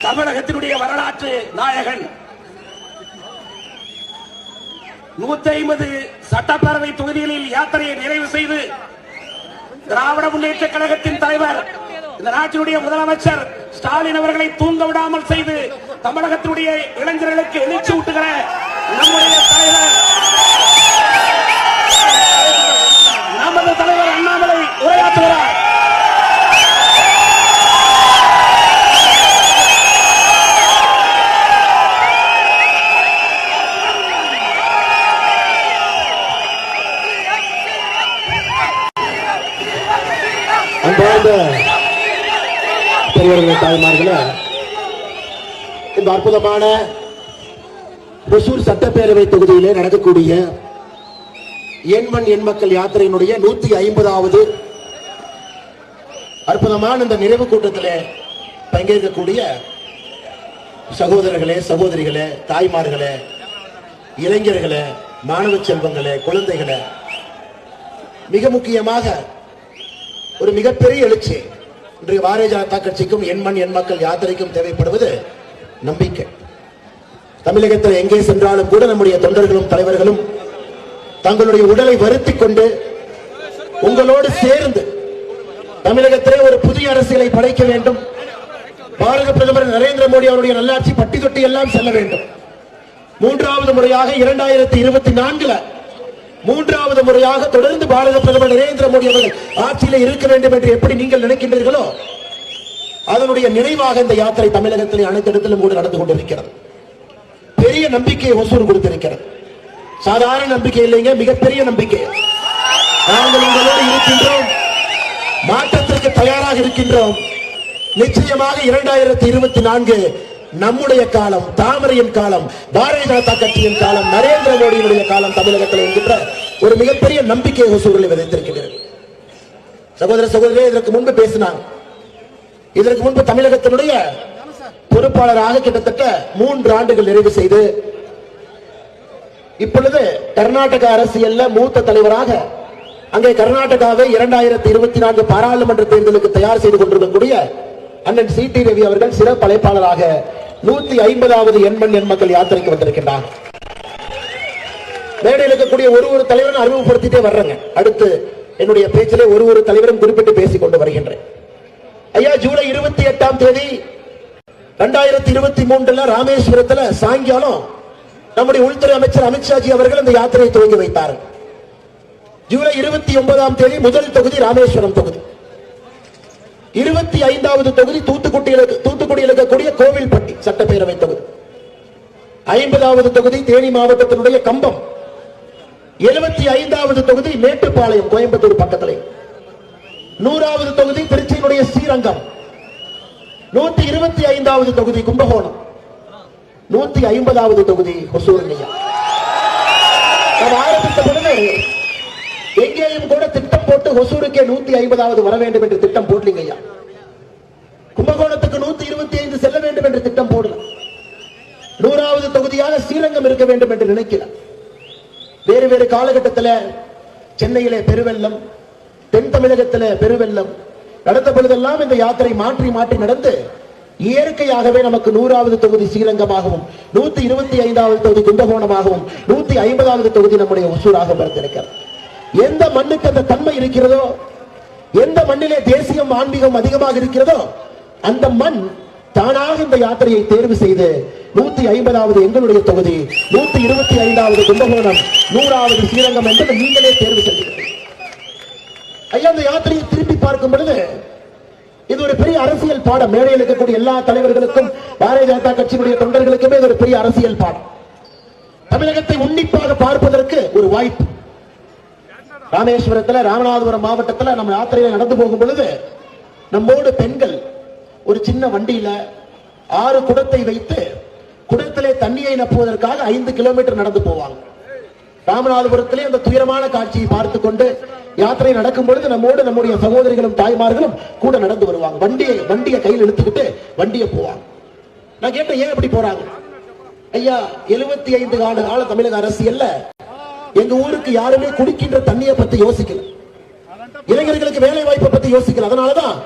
தமிழகத்தினுடைய வரலாற்று நாயகன் 150 சட்டப்பேரவை தொகுதிகளில் யாத்திரையை நிறைவு செய்து திராவிட முன்னேற்ற கழகத்தின் தலைவர் இந்த நாட்டினுடைய முதலமைச்சர் ஸ்டாலின் அவர்களை தூங்க விடாமல் செய்து தமிழகத்தினுடைய இளைஞர்களுக்கு எழுச்சி ஊட்டுகிற நம்முடைய தலைவர் நமது தலைவர் அண்ணாமலை உரையாற்றுகிறார். பெரியவர்கள் தாய்மார்களே, இந்த அற்புதமான ஒசூர் சட்டப்பேரவை தொகுதியிலே நடக்கக்கூடிய எண்மண் எண் மக்கள் யாத்திரையினுடைய 150வது அற்புதமான இந்த நிறைவு கூட்டத்திலே பங்கேற்கக்கூடிய சகோதரர்களே, சகோதரிகளே, தாய்மார்களே, இளைஞர்களே, மாணவ செல்வங்களே, குழந்தைகளே, மிக முக்கியமாக ஒரு மிகப்பெரிய எழுச்சி இன்றைய பாரதிய ஜனதா கட்சிக்கும் எண்மண் எண் மக்கள் யாத்திரைக்கும் தேவைப்படுவது நம்பிக்கை. தமிழகத்தில் எங்கே சென்றாலும் கூட நம்முடைய தொண்டர்களும் தலைவர்களும் தங்களுடைய உடலை வருத்திக் கொண்டு உங்களோடு சேர்ந்து தமிழகத்திலே ஒரு புதிய அரசியலை படைக்க வேண்டும், பாரத பிரதமர் நரேந்திர மோடி அவருடைய நல்லாட்சி பட்டி தொட்டி எல்லாம் செல்ல வேண்டும், மூன்றாவது முறையாக 2024 மூன்றாவது முறையாக தொடர்ந்து பாரத பிரதமர் நரேந்திர மோடி அவர்கள் ஆட்சியில் இருக்க வேண்டும் என்று எப்படி நீங்கள் நினைக்கின்றீர்களோ அதனுடைய நினைவாக இந்த யாத்திரை தமிழகத்தில் அனைத்து இடத்திலும் கூட நடந்து கொண்டிருக்கிறது. பெரிய நம்பிக்கையை ஒசூர் கொடுத்திருக்கிறது. சாதாரண நம்பிக்கை இல்லைங்க, மிகப்பெரிய நம்பிக்கை. நாங்கள் உங்களோடு இருக்கின்றோம், மாற்றத்திற்கு தயாராக இருக்கின்றோம். நிச்சயமாக 2024 நம்முடைய காலம், தாமரையின் காலம், பாரதிய ஜனதா கட்சியின் காலம், நரேந்திர மோடியினுடைய காலம் தமிழகத்தில் என்கின்ற ஒரு மிகப்பெரிய நம்பிக்கை ஒசூரில் விதைத்திருக்கிறது. சகோதர சகோதரே, இதற்கு முன்பு பேசினாங்க. இதற்கு முன்பு தமிழகத்தினுடைய பொறுப்பாளராக கிட்டத்தட்ட 3 ஆண்டுகள் நிறைவு செய்து இப்பொழுது கர்நாடக அரசியல்ல மூத்த தலைவராக அங்கே கர்நாடகாவை 2024 பாராளுமன்ற தேர்தலுக்கு தயார் செய்து கொண்டிருக்கக்கூடிய அண்ணன் சி.டி. ரவி அவர்கள் சிறப்பு அழைப்பாளராக 150வது எண்மண் எண் மக்கள் யாத்திரைக்கு வந்திருக்கின்றார். மேடையில் இருக்கக்கூடிய ஒரு தலைவரும் அறிமுகப்படுத்திட்டே வர்றேங்க. அடுத்து என்னுடைய பேச்சிலே ஒரு தலைவரும் குறிப்பிட்டு பேசிக் கொண்டு வருகின்றேன். ஐயா, ஜூலை 28ஆம் தேதி 2023 ராமேஸ்வரத்தில் சாயங்காலம் நம்முடைய உள்துறை அமைச்சர் அமித்ஷாஜி அவர்கள் இந்த யாத்திரையை துவங்கி வைத்தார். ஜூலை 29ஆம் தேதி முதல் தொகுதி ராமேஸ்வரம் தொகுதி, 25வது தொகுதி தூத்துக்குடியில் இருக்கக்கூடிய கோவில்பட்டி சட்டப்பேரவை தொகுதி, 50வது தொகுதி தேனி மாவட்டத்தினுடைய கம்பம், 75வது தொகுதி மேட்டுப்பாளையம் கோயம்புத்தூர் பக்கத்திலே, 100வது தொகுதி திருச்சியினுடைய ஸ்ரீரங்கம், 125வது தொகுதி கும்பகோணம், 150வது தொகுதி ஒசூர். நாம் ஆரம்பித்த பொழுது எங்கேயும் கூட திட்டம் போட்டு ஒசூருக்கே 150வது வர வேண்டும் என்று திட்டம் போடலீங்க ஐயா. கும்பகோணத்துக்கு 125 செல்ல வேண்டும் என்று திட்டம் போடல. 100வது தொகுதியாக ஸ்ரீரங்கம் இருக்க வேண்டும் என்று நினைக்கிறார். வேறு வேறு காலகட்டத்தில் சென்னையிலே பெருவெள்ளம், தென் தமிழகத்தில் பெருவெள்ளம் நடந்த பொழுதெல்லாம் இந்த யாத்திரை மாற்றி மாற்றி நடந்து இயற்கையாகவே நமக்கு 100வது தொகுதி ஸ்ரீரங்கமாகவும் 125வது தொகுதி கும்பகோணமாகவும் 150வது தொகுதி நம்முடைய ஒசூராக பிறந்திருக்கிறது. எந்த மண்ணுக்கு அந்த தன்மை இருக்கிறதோ, எந்த மண்ணிலே தேசியம் ஆன்மீகம் அதிகமாக இருக்கிறதோ அந்த மண் தானாக இந்த யாத்திரையை தேர்வு செய்து 150வது எங்களுடைய தொகுதி, 125வது கும்பகோணம், 100வது ஸ்ரீரங்கம் என்று நீங்களே தேர்வு செய்கிறீர்கள். ஐயா, இந்த யாத்திரையை திருப்பி பார்க்கும் பொழுது இது ஒரு பெரிய அரசியல் பாடம். மேடையில் இருக்கக்கூடிய எல்லா தலைவர்களுக்கும், பாரதிய ஜனதா கட்சியினுடைய தொண்டர்களுக்குமே இது ஒரு பெரிய அரசியல் பாடம். தமிழகத்தை உன்னிப்பாக பார்ப்பதற்கு ஒரு வாய்ப்பு. ராமேஸ்வரத்தில், ராமநாதபுரம் மாவட்டத்தில் நம்ம யாத்திரையில நடந்து போகும் பொழுது நம்மோடு பெண்கள் ஒரு சின்ன வண்டியில 6 குடத்தை வைத்து குடத்திலே தண்ணியை நப்புவதற்காக 5 கிலோமீட்டர் நடந்து போவாங்க. ராமநாதபுரத்திலே அந்த துயரமான காட்சியை பார்த்துக் கொண்டு யாத்திரை நடக்கும் பொழுது நம்மோடு நம்முடைய சகோதரிகளும் தாய்மார்களும் கூட நடந்து வருவாங்க. வண்டியை கையில் இழுத்துக்கிட்டு வண்டியை போவாங்க. நான் கேட்டேன், ஏன் அப்படி போறாங்க? ஐயா, 75 ஆண்டு கால தமிழக அரசியல்ல எங்க ஊருக்கு யாருமே குடிக்கின்ற தண்ணியை பத்தி யோசிக்கல, இளைஞர்களுக்கு வேலை வாய்ப்பை பத்தி யோசிக்கல. அதனாலதான்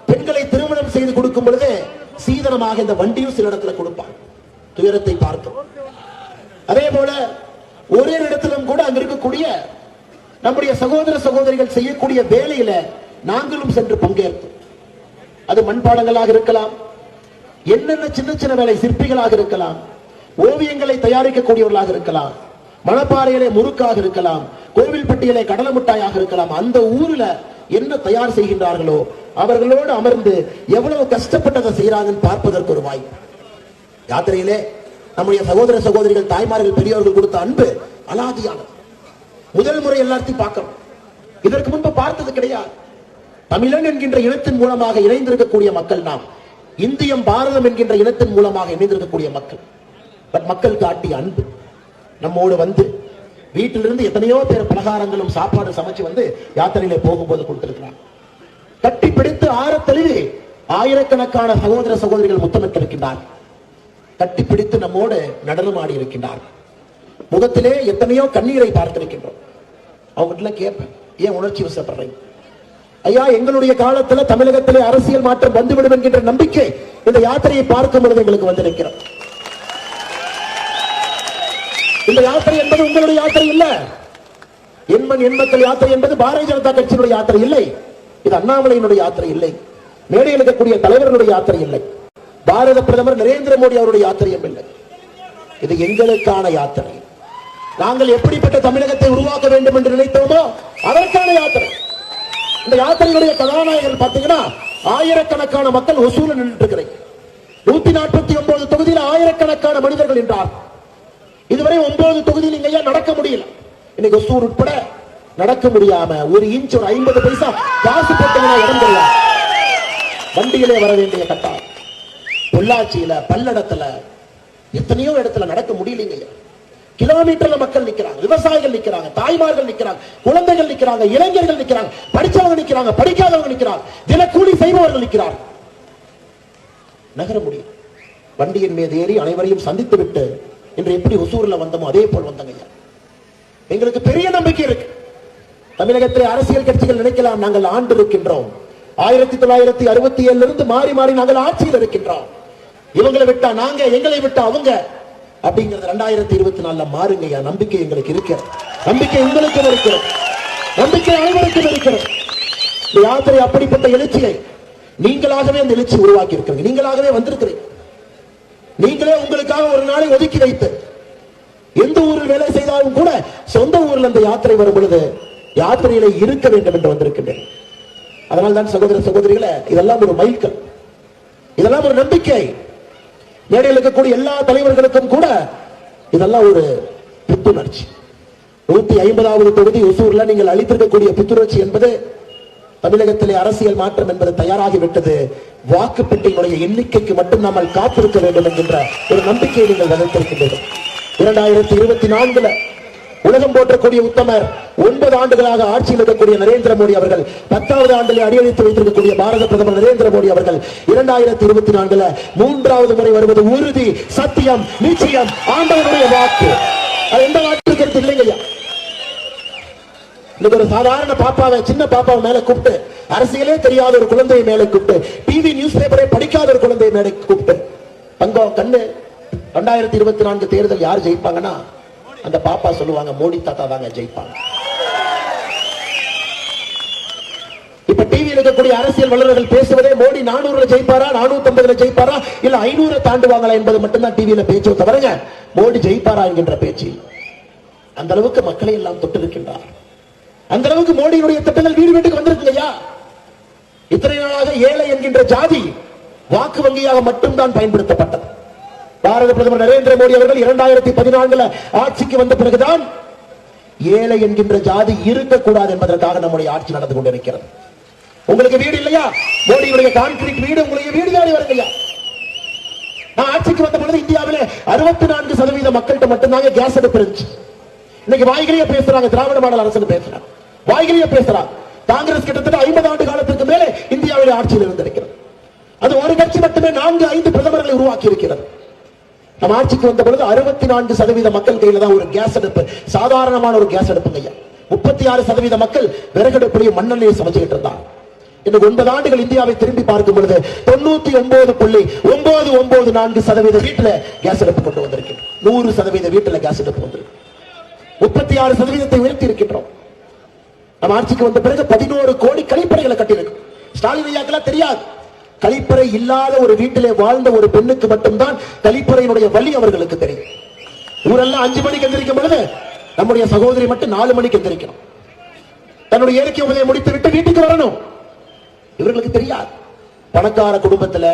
பெண்களை திருமணம் செய்து கொடுக்கும் பொழுது சீதனமாக இந்த வண்டியும் சில இடத்துல கொடுப்பாங்க. துயரத்தை பார்த்தோம். அதே போல ஒரே இடத்திலும் கூட அங்க இருக்கக்கூடிய நம்முடைய சகோதர சகோதரிகள் செய்யக்கூடிய வேலையில நாங்களும் சென்று பங்கேற்போம். அது மண்பாடங்களாக இருக்கலாம், என்னென்ன சின்ன சின்ன வேலை, சிற்பிகளாக இருக்கலாம், ஓவியங்களை தயாரிக்கக்கூடியவர்களாக இருக்கலாம், மணப்பாறையிலே முறுக்காக இருக்கலாம், கோவில்பட்டியிலே கடலை மிட்டாயாக இருக்கலாம். அந்த ஊர்ல என்ன தயார் செய்கின்றார்களோ அவர்களோடு அமர்ந்து எவ்வளவு கஷ்டப்பட்டதை செய்யறாங்கன்னு பார்ப்பதற்கு ஒரு வாய்ப்பு. யாத்திரையிலே நம்முடைய சகோதர சகோதரிகள், தாய்மார்கள், பெரியவர்கள் கொடுத்த அன்பு அலாதியானது. முதல் முறை எல்லாத்தையும் பார்க்கிறோம். இதற்கு முன்பு பார்த்தது கிடையாது. தமிழன் என்கின்ற இனத்தின் மூலமாக இணைந்திருக்கக்கூடிய மக்கள் நாம். இந்தியம், பாரதம் என்கின்ற இனத்தின் மூலமாக இணைந்திருக்கக்கூடிய மக்கள். மக்கள் காட்டிய அன்பு நம்மோடு வந்து வீட்டிலிருந்து எத்தனையோ பேர் பலகாரங்களும் சாப்பாடு சமைச்சு வந்து யாத்திரையிலே போகும்போது கொடுத்திருக்கிறார். கட்டி பிடித்து ஆரத்தழுவி ஆயிரக்கணக்கான சகோதர சகோதரிகள் முத்தமிட்டிருக்கின்றார். கட்டி பிடித்து நம்மோடு நடனம் ஆடி இருக்கின்றார். முகத்திலே எத்தனையோ கண்ணீரை பார்த்திருக்கின்றோம். அவங்ககிட்ட கேட்பேன், ஏன் உணர்ச்சி வசப்படுறீங்க? ஐயா, எங்களுடைய காலத்துல தமிழகத்திலே அரசியல் மாற்றம் வந்துவிடும் என்கின்ற நம்பிக்கை இந்த யாத்திரையை பார்க்கும் பொழுது எங்களுக்கு வந்திருக்கிறோம். இந்த யாத்திரை என்பது உங்களுடைய யாத்திரை இல்ல. எண்மண் எண்மக்கள் யாத்திரை என்பது பாரதிய ஜனதா கட்சியினுடைய யாத்திரை இல்லை. இது அண்ணாமலையினுடைய யாத்திரை இல்லை. மேடையில் இருக்கக்கூடிய தலைவர்களுடைய யாத்திரை இல்லை. பாரத பிரதமர் நரேந்திர மோடி அவருடைய யாத்திரையும் இல்லை. இது எங்களுக்கான யாத்திரை. நாங்கள் எப்படிப்பட்ட தமிழகத்தை உருவாக்க வேண்டும் என்று நினைத்தோமோ அதற்கான யாத்திரை. இந்த யாத்திரையுடைய கதாநாயகர் பார்த்தீங்கன்னா ஆயிரக்கணக்கான மக்கள் ஒசூல நின்று இருக்கிறேன். 149 தொகுதியில் ஆயிரக்கணக்கான மனிதர்கள் என்றார். இதுவரை 9 தொகுதியில் நீங்க நடக்க முடியல. இன்னைக்கு ஒசூர் உட்பட நடக்க முடியாம ஒரு இன்ச், ஒரு 50 பைசா காசு போட்டீங்கன்னா இடம் தெரியாது. வண்டியிலே வர வேண்டிய கட்டாயம். பொள்ளாச்சியில, பல்லடத்துல, எத்தனையோ இடத்துல நடக்க முடியலீங்க. கிலோமீட்டர்ல மக்கள் நிக்கிறாங்க, விவசாயிகள் நிக்கிறாங்க, தாய்மார்கள் நிக்கிறாங்க, குழந்தைகள் நிக்கிறாங்க, இளைஞர்கள் நிக்கிறாங்க, படிச்சவங்க நிக்கிறாங்க, படிக்காதவங்க நிக்கிறாங்க, தினக்கூலி செய்பவர்கள் நிக்கிறாங்க. நகர முடியும். வண்டியின் மீது ஏறி அனைவரையும் சந்தித்து விட்டு இன்று எப்படி ஒசூர்ல வந்தோமோ அதே போல் வந்தங்க. எங்களுக்கு பெரிய நம்பிக்கை இருக்கு. தமிழகத்தில் அரசியல் கட்சிகள் நினைக்கலாம் நாங்கள் ஆண்டு இருக்கின்றோம். 1967 இருந்து மாறி மாறி நாங்கள் ஆட்சியில் இருக்கின்றோம். இவங்களை விட்டா நாங்க, எங்களை விட்டா அவங்க அப்படிங்கிறது 2024 மாறுங்க. நம்பிக்கை எங்களுக்கு இருக்கிறது. நம்பிக்கை உங்களுக்கு இருக்கிறது. நம்பிக்கை அனைவருக்கும் இருக்கிறது. இந்த யாத்திரை அப்படிப்பட்ட எழுச்சியை நீங்களாகவே அந்த எழுச்சி உருவாக்கி இருக்கிறீங்க. நீங்களாகவே வந்திருக்கிறீங்க. நீங்களே உங்களுக்காக ஒரு நாளை ஒதுக்கி வைத்து எந்த ஊரில் வேலை செய்தாலும் கூட சொந்த ஊரில் அந்த யாத்திரை வரும் பொழுது யாத்திரையில இருக்க வேண்டும் என்று வந்திருக்கின்றேன். அதனால் தான் சகோதர சகோதரிகளை, இதெல்லாம் ஒரு மைல்கல், இதெல்லாம் ஒரு நம்பிக்கை. மேடையில் இருக்கக்கூடிய எல்லா தலைவர்களுக்கும் கூட இதெல்லாம் ஒரு புத்துணர்ச்சி. 150வது தொகுதி ஒசூர்ல நீங்கள் அளித்திருக்கக்கூடிய புத்துணர்ச்சி என்பது தமிழகத்திலே அரசியல் மாற்றம் என்பது தயாராகிவிட்டது. வாக்குப்பெட்டியினுடைய எண்ணிக்கைக்கு மட்டும் நாம் காத்திருக்க வேண்டும் என்கின்ற ஒரு நம்பிக்கையை நீங்கள் வளர்த்திருக்கின்றீர்கள். 2024 உலகம் போற்றக்கூடிய உத்தமர் 9 ஆண்டுகளாக ஆட்சியில் இருக்கக்கூடிய நரேந்திர மோடி அவர்கள், 10வது ஆண்டிலே அடியெடுத்து வைத்திருக்கக்கூடிய பாரத பிரதமர் நரேந்திர மோடி அவர்கள் 2024 3வது முறை வருவது உறுதி, சத்தியம், நிச்சயம், ஆண்டவருடைய வாக்கு. அது எந்த வாக்கு இருக்கிறது இல்லைங்கய்யா. இன்னைக்கு ஒரு சாதாரண பாப்பாவை, சின்ன பாப்பாவை மேல கூப்பிட்டு, அரசியலே தெரியாத ஒரு குழந்தையை மேல கூப்பிட்டு, டிவி நியூஸ் பேப்பரை படிக்காத ஒரு குழந்தையை மேல கூப்பிட்டு, தங்கம் கண்ணு 2024 தேர்தல் யார் ஜெயிப்பாங்கன்னா அந்த பாப்பா சொல்லுவாங்க, மோடி தாத்தா தாங்க ஜெயிப்பாங்க. இப்ப டிவியில் இருக்கக்கூடிய அரசியல் வல்லுநர்கள் பேசுவதே மோடி 400ல ஜெயிப்பாரா, 450ல ஜெயிப்பாரா, இல்ல 500 தாண்டுவாங்களா என்பது மட்டும்தான் டிவியில பேச்சு தவிர மோடி ஜெயிப்பாரா என்கின்ற பேச்சு. அந்த அளவுக்கு மக்களை எல்லாம் தொட்டிருக்கின்றார். அந்த அளவுக்கு மோடியுடைய திட்டங்கள் வீடு வீட்டுக்கு வந்திருக்குங்கய்யா. இத்தனை நாளாக ஏழை என்கின்ற ஜாதி வாக்கு வங்கியாக மட்டும்தான் பயன்படுத்தப்பட்டது. பாரத பிரதமர் நரேந்திர மோடி அவர்கள் 2014 ஆட்சிக்கு வந்த பிறகுதான் ஏழை என்கின்ற ஜாதி இருக்கக்கூடாது என்பதற்காக நம்முடைய ஆட்சி நடந்து கொண்டிருக்கிறது. உங்களுக்கு வீடு இல்லையா? மோடியுடைய கான்கிரீட் வீடு உங்களுக்கு வீடு தாடி வருங்கய்யா. நான் ஆட்சிக்கு வந்த பொழுது இந்தியாவிலே 64% மக்கள்கிட்ட மட்டும்தாங்க கேஸ் அடுப்பு இருந்துச்சு. இன்னைக்கு வாய்களையே பேசுறாங்க, திராவிட மாடல் அரசு பேசுறாங்க, வாய்களையே பேசுறாங்க. காங்கிரஸ் கிட்டத்தட்ட 50 ஆண்டு காலத்திற்கு மேலே இந்தியாவிலே ஆட்சியில் இருந்திருக்கிறது. அது ஒரு கட்சி மட்டுமே 4-5 பிரதமர்களை உருவாக்கி இருக்கிறது. நம்ம ஆட்சிக்கு வந்த பொழுது 64% மக்கள் கையில தான் ஒரு கேஸ் அடுப்பு, சாதாரணமான ஒரு கேஸ் அடுப்புங்க. 36% மக்கள் விறகடுப்புலையும் மண்ணெண்ணையை சமைச்சுக்கிட்டு இருந்தாங்க. இந்த 9 ஆண்டுகள் இந்தியாவை திரும்பி பார்க்கும் பொழுது 99.994% வீட்டுல கேஸ் அடுப்பு கொண்டு வந்திருக்கிறோம். 100% வீட்டுல கேஸ் அடுப்பு வந்திருக்கு. 36% உயர்த்தி இருக்கின்றோம். நம்ம ஆட்சிக்கு வந்த பிறகு 11 கோடி கழிப்பறைகளை கட்டியிருக்கும். ஸ்டாலின் ஐயாக்கெல்லாம் தெரியாது. கழிப்பறை இல்லாத ஒரு வீட்டிலே வாழ்ந்த ஒரு பெண்ணுக்கு மட்டும்தான் கழிப்பறையினுடைய வலி அவர்களுக்கு தெரியும். ஊரெல்லாம் 5 மணிக்கு எந்திரிக்கும் பொழுது நம்முடைய சகோதரி மட்டும் 4 மணிக்கு எந்திரிக்கணும். தன்னுடைய இயற்கை உதவியை முடித்து விட்டு வீட்டுக்கு வரணும். இவர்களுக்கு தெரியாது. பணக்கார குடும்பத்தில்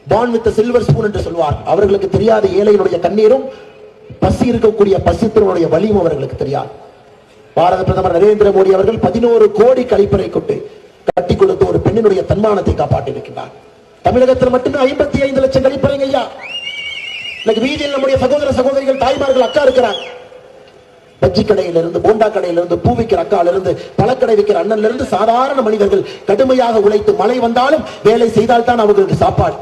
born with a silver spoon என்று சொல்வார். அவர்களுக்கு தெரியாத ஏழையினுடைய கண்ணீரும் பசி இருக்கக்கூடிய பசித்தினுடைய வலியும் அவர்களுக்கு தெரியாது. பாரத பிரதமர் நரேந்திர மோடி அவர்கள் 11 கோடி கழிப்பறை கொண்டு கட்டி கொடுத்து ஒரு பெண்ணினுடைய தன்மானத்தை காப்பாற்றி இருக்கிறார். தமிழகத்தில் மட்டுமே 55 லட்சம் கழிப்பறைங்க ஐயா. வீதியில் நம்முடைய சகோதர சகோதரிகள், தாய்மார்கள், அக்கா இருக்கிறாங்க. பஜ்ஜி கடையிலிருந்து, போண்டா கடையிலிருந்து, பூ விற்கிற அக்காலிருந்து, பழக்கடை விற்கிற அண்ணன்ல சாதாரண மனிதர்கள் கடுமையாக உழைத்து மழை வந்தாலும் வேலை செய்தால் தான் அவர்களுக்கு சாப்பாடு.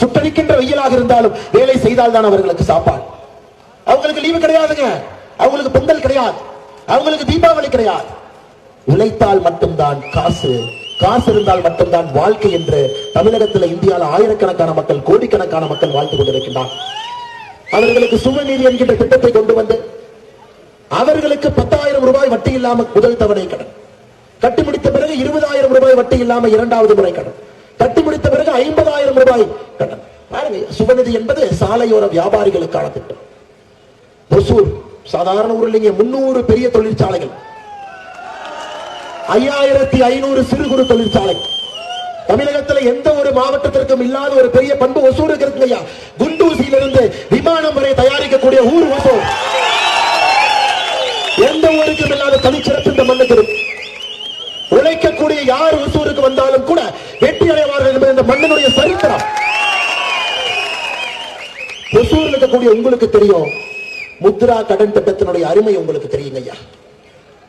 சுட்டரிக்கின்ற வெயிலாக இருந்தாலும் வேலை செய்தால் தான் அவர்களுக்கு சாப்பாடு. அவங்களுக்கு லீவு கிடையாதுங்க. அவங்களுக்கு பொங்கல் கிடையாது. அவங்களுக்கு தீபாவளி கிடையாது. உழைத்தால் மட்டும்தான் காசு, காசு இருந்தால் மட்டும்தான் வாழ்க்கை என்று தமிழகத்தில், இந்தியாவில் ஆயிரக்கணக்கான மக்கள், கோடிக்கணக்கான மக்கள் வாழ்ந்து கொண்டிருக்கிறார். அவர்களுக்கு சுமநீதி என்கின்ற திட்டத்தை கொண்டு வந்து அவர்களுக்கு 10,000 ரூபாய் வட்டி இல்லாமல் முதல் தவணை கடன், கட்டி முடித்த பிறகு 20,000 ரூபாய் வட்டி இல்லாமல் இரண்டாவது முறை கடன், கட்டி முடித்த பிறகு 50,000 ரூபாய் கடன். பாருங்க, சுபநிதி என்பது சாலையோர வியாபாரிகளுக்கான திட்டம். ஒசூர் சாதாரண ஊர் இல்லைங்க. 300 பெரிய தொழிற்சாலைகள், 5500 சிறு குறு தொழிற்சாலை. தமிழகத்தில் எந்த ஒரு மாவட்டத்திற்கும் இல்லாத ஒரு பெரிய பண்பு ஒசூருக்கு இருக்குங்கய்யா. குண்டூசியிலிருந்து விமானம் வரை தயாரிக்கக்கூடிய ஊர் ஒசூர். எந்த ஊருக்கும் இல்லாத தனிச்சிறப்பு இந்த மண்ணுக்கு இருக்கு. உழைக்கக்கூடிய யார் ஒசூருக்கு வந்தாலும் கூட வெற்றி அடைவார்கள் என்பது இந்த மண்ணினுடைய சரித்திரம். ஒசூரில் இருக்கக்கூடிய உங்களுக்கு தெரியும், முத்ரா கடன் திட்டத்தினுடைய அருமை உங்களுக்கு தெரியுங்க ஐயா.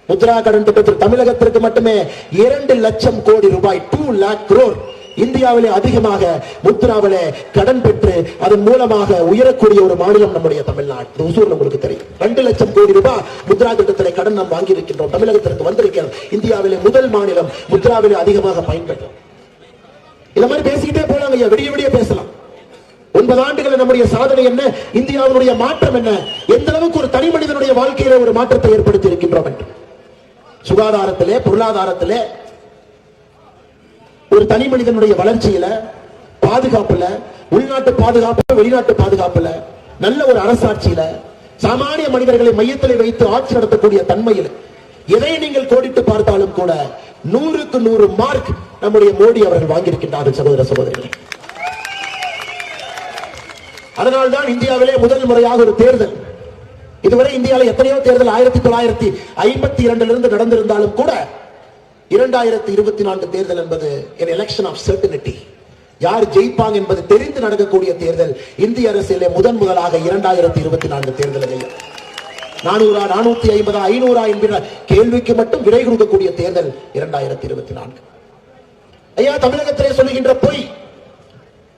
முத்ரா கடன் திட்டத்தில் தமிழகத்திற்கு மட்டுமே 2 லட்சம் கோடி ரூபாய், 2 lakh crore, இந்தியாவிலே அதிகமாக முத்ராவிலே கடன் பெற்று அதன் மூலமாக உயரக்கூடிய ஒரு மாநிலம் நம்முடைய தமிழ்நாடு. ஒசூர் உங்களுக்கு தெரியும். 2 லட்சம் கோடி ரூபாய் முத்ரா திட்டத்திலே கடன் நாம் வாங்கி இருக்கின்றோம். தமிழகத்திற்கு வந்திருக்கிறோம். இந்தியாவிலே முதல் மாநிலம், முத்ராவிலே அதிகமாக பயன்பெற்றோம். இந்த மாதிரி பேசிக்கிட்டே போலாம் ஐயா, விடிய விடிய பேசலாம். 9 ஆண்டுகள் நம்முடைய சாதனை என்ன, இந்தியாவுடைய மாற்றம் என்ன, எந்த அளவுக்கு ஒரு தனி மனிதனுடைய வாழ்க்கையில ஒரு மாற்றத்தை ஏற்படுத்தி இருக்கின்றோம் என்று. சுகாதாரத்திலே, பொருளாதாரத்திலே, ஒரு தனி மனிதனுடைய வளர்ச்சியில, பாதுகாப்புல, உள்நாட்டு பாதுகாப்பு, வெளிநாட்டு பாதுகாப்புல, நல்ல ஒரு அரசாட்சியில, சாமானிய மனிதர்களை மையத்தில் வைத்து ஆட்சி நடத்தக்கூடிய தன்மையில் எதை நீங்கள் கோடிட்டு பார்த்தாலும் கூட 100க்கு 100 மார்க் நம்முடைய மோடி அவர்கள் வாங்கியிருக்கின்றார்கள் சகோதர சகோதரிகள். அதனால்தான் இந்தியாவிலே முதல் முறையாக ஒரு தேர்தல், இதுவரை இந்தியாவில் எத்தனையோ தேர்தல் 1952 இருந்து நடந்திருந்தாலும் கூட 2024 தேர்தல் என்பது an election of certainty. யார் ஜெயிப்பாங்க என்பது தெரிந்து நடக்கக்கூடிய தேர்தல். இந்திய அரசியலே முதலாக 2024 தேர்தல் 400, 450, 500 என்கிற கேள்விக்கு மட்டும் விடை கொடுக்கக்கூடிய தேர்தல் 2024. ஐயா, தமிழகத்திலே சொல்லுகின்ற பொய்,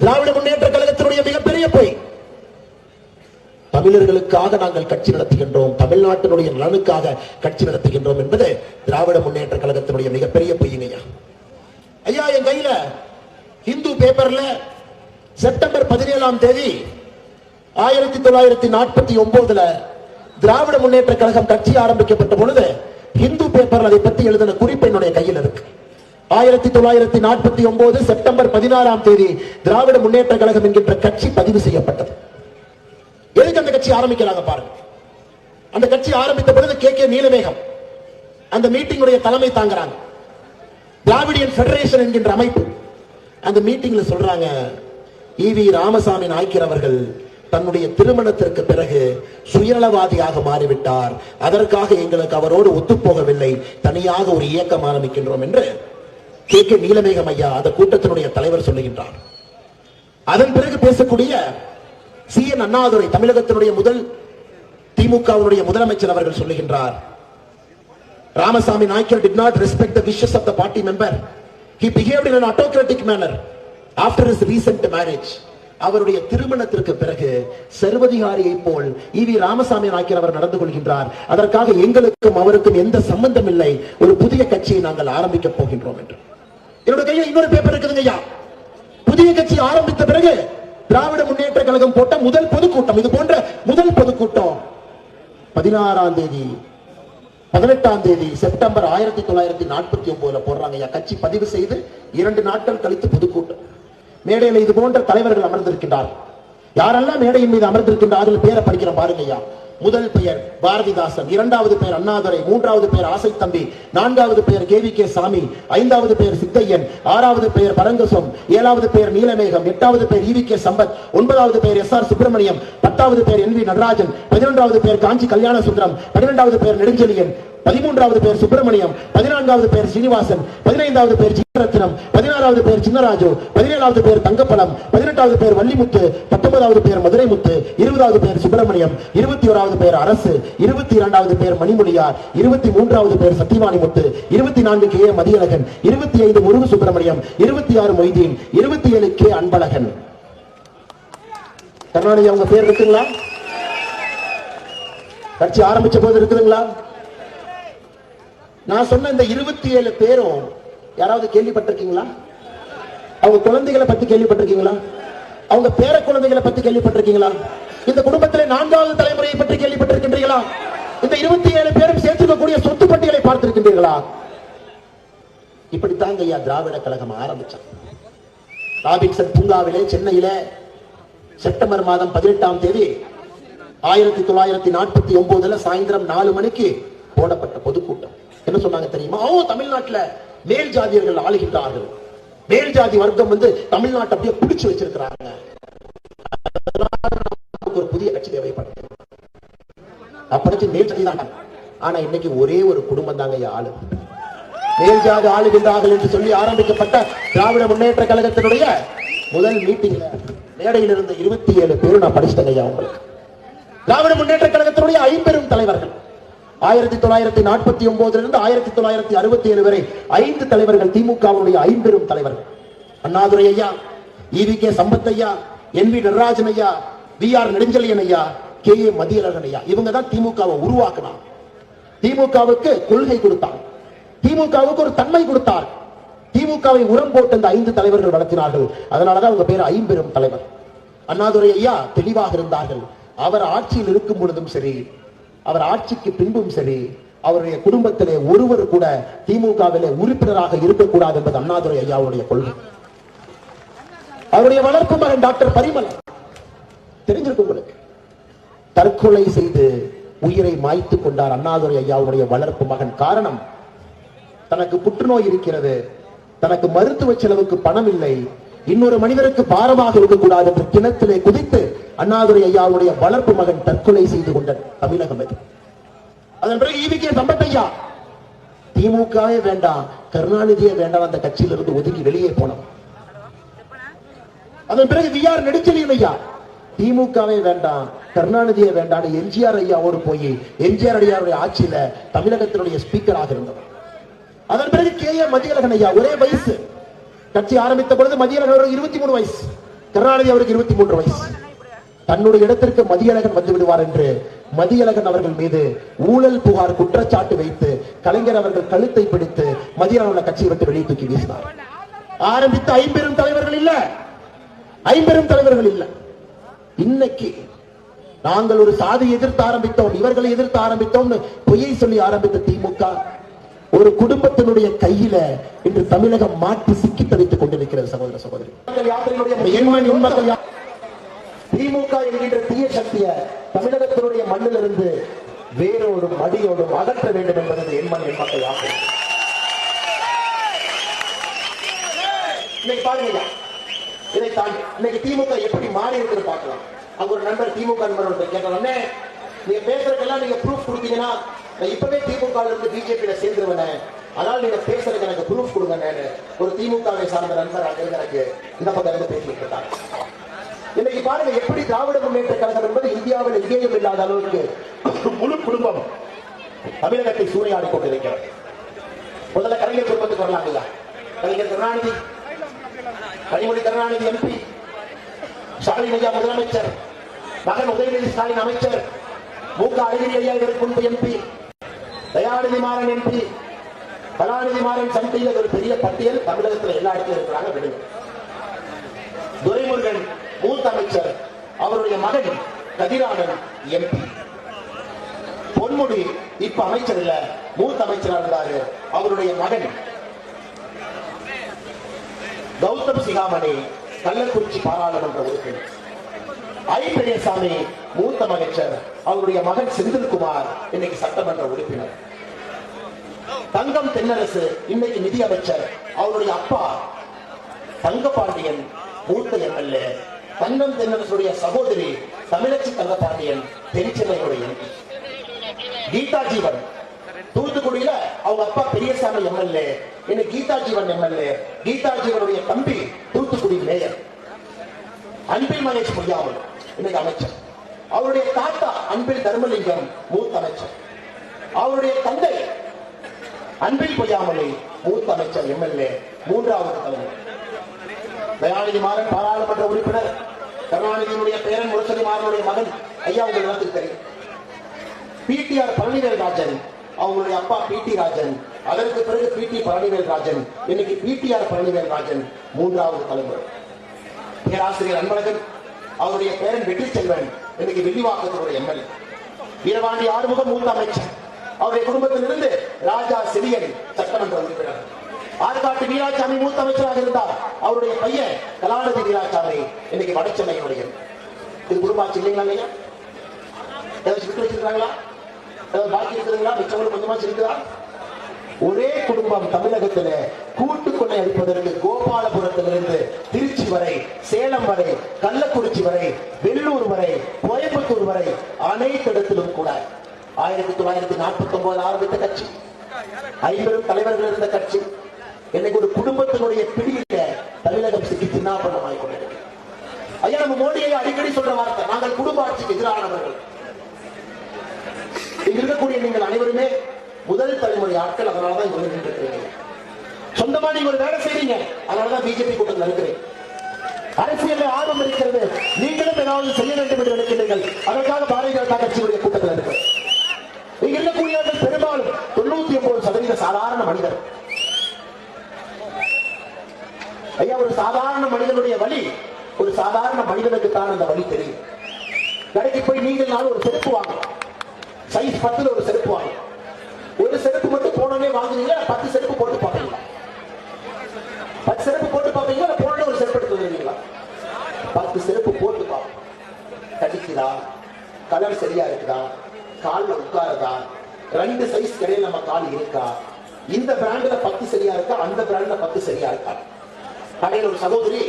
திராவிட முன்னேற்ற கழகத்தினுடைய மிகப்பெரிய பொய். தமிழர்களுக்காக நாங்கள் கட்சி நடத்துகின்றோம், தமிழ்நாட்டினுடைய நலனுக்காக கட்சி நடத்துகின்றோம் என்பது திராவிட முன்னேற்ற கழகத்தினுடைய மிகப்பெரிய பொய்யா. ஐயா, என் கையில இந்து பேப்பர்ல செப்டம்பர் 17ஆம் தேதி 1949 திராவிட முன்னேற்ற கழகம் கட்சி ஆரம்பிக்கப்பட்ட பொழுது இந்து பேப்பர்ல அதை பற்றி எழுதின குறிப்பு என்னுடைய கையில் இருக்கு. 1949 செப்டம்பர் 16ஆம் தேதி திராவிட முன்னேற்ற கழகம் என்கின்ற கட்சி பதிவு செய்யப்பட்டது. எதுக்கு அந்த கட்சி ஆரம்பிக்கிறாங்க பாருங்க. அந்த கட்சி ஆரம்பித்த பொழுது கே நீலமேகம் அந்த மீட்டிங்குடைய தலைமை தாங்குறாங்க. திராவிடியன் பெடரேஷன் என்கின்ற அமைப்பு. அந்த மீட்டிங்ல சொல்றாங்க, ஈவி ராமசாமி நாய்க்கர் அவர்கள் தன்னுடைய திருமணத்திற்கு பிறகு சுயநலவாதியாக மாறிவிட்டார், அதற்காக எங்களுக்கு அவரோடு ஒத்துப்போகவில்லை, தனியாக ஒரு இயக்கம் ஆரம்பிக்கின்றோம் என்று கே நீலமேகம் ஐயா அந்த கூட்டத்தினுடைய தலைவர் சொல்லுகின்றார். அதன் பிறகு பேசக்கூடிய CN அண்ணாதுரை, தமிழகத்தினுடைய முதல் திமுகவினுடைய முதலமைச்சர் அவர்கள் சொல்லுகின்றார், Ramasamy Naicker did not respect the wishes of the party member. He behaved in an autocratic manner after his recent marriage. அவருடைய திருமணத்திற்கு பிறகு சர்வதிகாரியை போல் ஈவி ராமசாமி நாய்க்கர் அவர் நடந்து கொள்கின்றார், அதற்காக எங்களுக்கும் அவருக்கும் எந்த சம்பந்தம் இல்லை, ஒரு புதிய கட்சியை நாங்கள் ஆரம்பிக்க போகின்றோம் என்று. என்னோட கையில் இன்னொரு பேப்பர் இருக்குதுங்க ஐயா. புதிய கட்சி ஆரம்பித்த பிறகு திராவிட முன்னேற்ற கழகம் போட்ட முதல் பொதுக்கூட்டம், இது போன்ற முதல் பொதுக்கூட்டம் 16ஆம் தேதி 18ஆம் தேதி செப்டம்பர் 1949 போடுறாங்க ஐயா. கட்சி பதிவு செய்து 2 நாட்கள் கழித்து பொதுக்கூட்டம். மேடையில் இது போன்ற தலைவர்கள் அமர்ந்திருக்கின்றார். யாரெல்லாம் மேடையின் மீது அமர்ந்திருக்கின்றார்கள் பேரை படிக்கிற பாருங்க ஐயா. முதல் பெயர் பாரதிதாசன், 2வது பெயர் அண்ணாதுரை, 3வது பெயர் ஆசை தம்பி, 4வது பெயர் KVK சாமி, 5வது பெயர் சித்தையன், 6வது பெயர் பரங்கசம், 7வது பெயர் நீலமேகம், 8வது பெயர் EVK சம்பத், 9வது பெயர் SR சுப்பிரமணியம், 10வது பெயர் NV நடராஜன், 11வது பெயர் காஞ்சி கல்யாண சுந்தரம், 12வது பெயர் நெடுஞ்செழியன், 13வது பெயர் சுப்பிரமணியம், 14வது பெயர் ஸ்ரீனிவாசன், 15வது பெயர் ஜீவரத்னம், 16வது பெயர் சின்னராஜு, 17வது பெயர் தங்கப்பலம், 18வது பெயர் வள்ளிமுத்து, 19வது பெயர் மதுரை முத்து, 20வது பெயர் சுப்பிரமணியம், 21வது பெயர் அரசு, 22வது பெயர் மணிமொழியார், 23வது பெயர் சத்தியவாணி முத்து, 24 KA மதியழகன், 25 முருகு சுப்பிரமணியம், 26 மொய்தீன், 27 K அன்பழகன். கருணாநிதி அவங்க பேர் இருக்குங்களா? கட்சி ஆரம்பிச்ச போது இருக்குதுங்களா? நான் சொன்ன இந்த 27 பேரும் யாராவது கேள்விப்பட்டிருக்கீங்களா? அவங்க குழந்தைகளை பத்தி கேள்விப்பட்டிருக்கீங்களா? அவங்க பேர குழந்தைகளை பத்தி கேள்விப்பட்டிருக்கீங்களா? இந்த குடும்பத்திலே 4வது தலைமுறையை பற்றி கேள்விப்பட்டிருக்கின்றீர்களா? இந்த 27 பேரும் சேர்த்துக்கக்கூடிய சொத்து பட்டியலை பார்த்திருக்கின்றீர்களா? இப்படித்தாங்க ஐயா திராவிட கழகம் ஆரம்பிச்சான். ராபின்சன் பூங்காவிலே சென்னையிலே செப்டம்பர் மாதம் 18ஆம் தேதி 1949 சாயந்தரம் 4 மணிக்கு போடப்பட்ட பொதுக்கூட்டம். என்ன சொன்னாங்க தெரியுமா? தமிழ்நாட்டில் மேல் ஜாதியர்கள் ஆளுகின்றார்கள், மேல் ஜாதி வர்க்கம் தமிழ்நாட்டை அப்படியே பிடிச்சு வச்சிருக்கிறாங்க, ஒரு புதிய கட்சி தேவைப்படுது. அப்படி மேல் ஜாதி தான். ஆனா இன்னைக்கு ஒரே ஒரு குடும்பம் தாங்க ஆளு. மேல் ஜாதி ஆளுகின்றார்கள் என்று சொல்லி ஆரம்பிக்கப்பட்ட திராவிட முன்னேற்ற கழகத்தினுடைய முதல் மீட்டிங்ல மேடையில் இருந்த 27 பேரும் நான் படிச்சிட்டேங்க ஐயா. உங்களுக்கு திராவிட முன்னேற்ற கழகத்தினுடைய 5 பெரும் தலைவர்கள் 1949 இருந்து 1967 வரை 5 தலைவர்கள், திமுகவுடைய 5 பெரும் தலைவர்கள். அண்ணாதுரை ஐயா, EVK சம்பத் ஐயா, NV நடராஜன் ஐயா, VR நெடுஞ்செழியன் ஐயா, KA மதியழகன் ஐயா. இவங்க தான் திமுகவை உருவாக்கினார். திமுகவுக்கு கொள்கை கொடுத்தார், திமுகவுக்கு ஒரு தன்மை கொடுத்தார். திமுகவை உரம் போட்டு அந்த 5 தலைவர்கள் வளர்த்தினார்கள். அதனாலதான் அவங்க பேர் 5 பெரும் தலைவர். அண்ணாதுரை ஐயா தெளிவாக இருந்தார்கள். அவர் ஆட்சியில் இருக்கும் பொழுதும் சரி, அவர் ஆட்சிக்கு பின்பும் சரி, அவருடைய குடும்பத்திலே ஒருவர் கூட திமுகவிலே உறுப்பினராக இருக்கக்கூடாது என்பது அண்ணாதுரை ஐயாவுடைய கொள்கை. அவருடைய வளர்ப்பு மகன் டாக்டர் பரிமல் தெரிஞ்சிருக்கும் உங்களுக்கு, தற்கொலை செய்து உயிரை மாய்த்துக் கொண்டார் அண்ணாதுரை ஐயாவுடைய வளர்ப்பு மகன். காரணம், தனக்கு புற்றுநோய் இருக்கிறது, தனக்கு மருத்துவ செலவுக்கு பணம் இல்லை, இன்னொரு மனிதருக்கு பாரமாக இருக்கக்கூடாது என்று கிணத்திலே குதித்து அண்ணாதுரை ஐயாவுடைய வளர்ப்பு மகன் தற்கொலை செய்து கொண்ட தமிழகம் இது. அதன் பிறகு EVK சம்பத் ஐயா திமுகவே வேண்டாம், கருணாநிதியே வேண்டாம், அந்த கட்சியிலிருந்து ஒதுங்கி வெளியே போனோம். அதன் பிறகு VR நெடுஞ்செழியன் ஐயா திமுகவே வேண்டாம், கருணாநிதியே வேண்டாம், MGR ஐயாவோடு போய் MGR ஐயாவுடைய ஆட்சியில தமிழகத்தினுடைய ஸ்பீக்கராக இருந்தவர். அதன் பிறகு KA மதியழகன் ஐயா, ஒரே வயசு, கட்சி ஆரம்பித்த பொழுது மதியழகன் அவருக்கு 23 வயசு, கருணாநிதி அவருக்கு 23 வயசு. தன்னுடைய இடத்திற்கு மதியழகன் வந்து விடுவார் என்று மதியழகன் அவர்கள் மீது ஊழல் புகார் குற்றச்சாட்டு வைத்து கலைஞர் அவர்கள் கழுத்தை பிடித்து மதியழகன் கட்சியை விட்டு வெளியே தூக்கி வீசினார். ஆரம்பித்த 5 பெரும் தலைவர்கள் இல்ல, 5 பெரும் தலைவர்கள் இல்ல. இன்னைக்கு நாங்கள் ஒரு சாதி எதிர்த்து ஆரம்பித்தோம், இவர்களை எதிர்த்து ஆரம்பித்தோம் பொய்யை சொல்லி ஆரம்பித்த திமுக ஒரு குடும்பத்தினுடைய கையில இன்று தமிழகம் மாட்டி சிக்கி தவித்துக் கொண்டிருக்கிறது. சகோதர சகோதரி, திமுக என்கின்ற தீய சக்தியை தமிழகத்தினுடைய மண்ணிலிருந்து வேரோடும் அடியோடும் அகற்ற வேண்டும் என்பது எண்மண் எண்மக்கள் ஆகும். இன்னைக்கு பாருங்க, இதை தாண்டி இன்னைக்கு திமுக எப்படி மாறி இருக்கிறது பார்க்கலாம். அங்க ஒரு நண்பர் திமுக நண்பர் கேட்டாலே, நீங்க பேசுறதுக்கெல்லாம் நீங்க ப்ரூஃப் கொடுத்தீங்கன்னா நான் இப்பவே திமுக இருந்து பிஜேபியில சேர்ந்துருவேன், அதனால நீங்க பேசுறதுக்கு எனக்கு ப்ரூஃப் கொடுங்க. ஒரு திமுகவை சார்ந்த நண்பர் எனக்கு இந்த பக்கம் இருந்து பேசிட்டு இருக்காங்க. இன்னைக்கு பாருங்க எப்படி திராவிட முன்னேற்ற கழகம் என்பது இந்தியாவில் எங்கேயும் இல்லாத அளவுக்கு முழு குடும்பம் தமிழகத்தை சூறையாடி கொண்டிருக்கிறது. முதல்ல கலைஞர் குடும்பத்துக்கு வரலாங்களா? கலைஞர் கருணாநிதி, கனிமொழி கருணாநிதி MP, ஸ்டாலின் ஐயா முதலமைச்சர், மகன் உதயநிதி ஸ்டாலின் அமைச்சர், மு க அழகிரி ஐயா இதற்கு முன்பு MP, தயாநிதி மாறன் MP, கலாநிதி மாறன் சந்தையில் ஒரு பெரிய பட்டியல் தமிழகத்தில் எல்லா இடத்துல இருக்கிறாங்க விடுங்க. துரைமுருகன் மூத்த அமைச்சர், அவருடைய மகன் கதிரானன் எம்பி. பொன்முடி இப்ப அமைச்சர் இல்ல, மூத்த அமைச்சராக இருந்தாரு, அவருடைய மகன் கௌதம் சிகாமணி கள்ளக்குறிச்சி பாராளுமன்ற உறுப்பினர். ஐ பெரியசாமி மூத்த அமைச்சர், அவருடைய மகன் செந்தில்குமார் இன்னைக்கு சட்டமன்ற உறுப்பினர். தங்கம் தென்னரசு இன்னைக்கு நிதி அமைச்சர், அவருடைய அப்பா தங்கபாண்டியன் மூத்த எம்எல்ஏ. தங்கம் தென்னரசுடைய சகோதரி தமிழச்சி தங்கபாண்டியன் தென்சென்னையுடைய எம்பி. கீதா ஜீவன் தூத்துக்குடியில அவங்க அப்பா பெரியசாமி எம்எல்ஏ, இன்னைக்கு கீதா ஜீவன் எம்எல்ஏ. கீதா ஜீவனுடைய தம்பி தூத்துக்குடி மேயர். அன்பில் மகேஷ் பொய்யாமல் இன்னைக்கு அமைச்சர். அவருடைய தாத்தா அன்பில் தர்மலிங்கம் மூத்த அமைச்சர். அவருடைய தந்தை அன்பில் பொய்யாமலை மூத்த அமைச்சர் எம்எல்ஏ, மூன்றாவது தலைவர். தயாநிதி மாறன் பாராளுமன்ற உறுப்பினர். கருணாநிதியினுடைய பேரன் முரசொலி மாறனுடைய மகன். ஐயா உங்கள் எல்லாத்துக்கு தெரியும். பிடிஆர் பழனிவேல் ராஜன், அவங்களுடைய அப்பா பிடி ராஜன், அதற்கு பிறகு பிடி பழனிவேல் ராஜன், இன்னைக்கு பிடிஆர் பழனிவேல் ராஜன் மூன்றாவது தலைமுறை. பேராசிரியர் அன்பழகன், அவருடைய பேரன் வெற்றி செல்வன், இன்னைக்கு வில்லிவாக்கத்தினுடைய எம்எல்ஏ. வீரபாண்டி ஆறுமுகம் மூத்த அமைச்சர், அவருடைய குடும்பத்திலிருந்து ராஜா செடியன் சட்டமன்ற உறுப்பினர். ஆற்காட்டு வீராசாமி மூத்த அமைச்சராக இருந்தார், அவருடைய பையன் கலாநிதி வீராசாமி இன்னைக்கு வடசென்னையினுடைய. இது குடும்பாச்சு இல்லைங்களா? இல்லையா ஏதாச்சும் விட்டு வச்சிருக்காங்களா? ஏதாவது பாக்கி இருக்குதுங்களா? மிச்சவங்களுக்கு கொஞ்சமா இருக்குதா? ஒரே குடும்பம் தமிழகத்தில் கூட்டு கொள்ளை அடிப்பதற்கு கோபாலபுரத்திலிருந்து திருச்சி வரை, சேலம் வரை, கள்ளக்குறிச்சி வரை, வெள்ளூர் வரை, கோயம்புத்தூர் வரை அனைத்து இடத்திலும் கூட 1949 ஆரம்பித்த கட்சி, 50 தலைவர்கள் இருந்த கட்சி, இன்னைக்கு ஒரு குடும்பத்தினுடைய பிடியில தமிழகம் சிக்கி சின்னாபரணமாய் கொண்டிருக்கிறது. ஐயா, நம்ம மோடியை அடிக்கடி சொல்ற வார்த்தை, நாங்கள் குடும்ப ஆட்சிக்கு எதிரானவர்கள். இங்க இருக்கக்கூடிய நீங்கள் அனைவருமே முதல் தலைமுறை ஆட்கள், அதனாலதான் இங்க வந்து நின்றுக்கிறீங்க. சொந்தமா நீங்க ஒரு வேலை செய்றீங்க, அதனாலதான் பிஜேபி கூட்டத்தில் இருக்கிறேன். அரசியல் ஆர்வம் இருக்கிறது, நீங்களும் ஏதாவது செய்ய வேண்டும் என்று நினைக்கிறீர்கள், அதற்காக பாரதிய ஜனதா கட்சியுடைய கூட்டத்தில் இருக்கிறேன். இங்க இருக்கக்கூடியவர்கள் பெரும்பாலும் 99% சாதாரண மனிதர். ஐயா, ஒரு சாதாரண மனிதனுடைய வழி, ஒரு சாதாரண மனிதனுக்கு தான் அந்த வழி தெரியும். கடைக்கு போய் நீங்கள் நானும் ஒரு செருப்பு வாங்கலாம், சைஸ் 10 ஒரு செருப்பு வாங்கலாம். ஒரு செருப்பு மட்டும் போனோடனே வாங்குவீங்களா? 10 செருப்பு போட்டு பார்ப்பீங்களா? 10 செருப்பு போட்டு பார்ப்பீங்களா? போன ஒரு செருப்பு எடுத்து வருவீங்களா? 10 செருப்பு போட்டு பார்ப்போம். கடிக்குதா? கலர் சரியா இருக்குதா? கால்ல உட்காருதா? 2 சைஸ் கடையில் நம்ம கால் இருக்கா? இந்த பிராண்ட்ல 10 சரியா இருக்கா? அந்த பிராண்ட்ல 10 சரியா இருக்கா? கடையில் ஒரு சகோதரி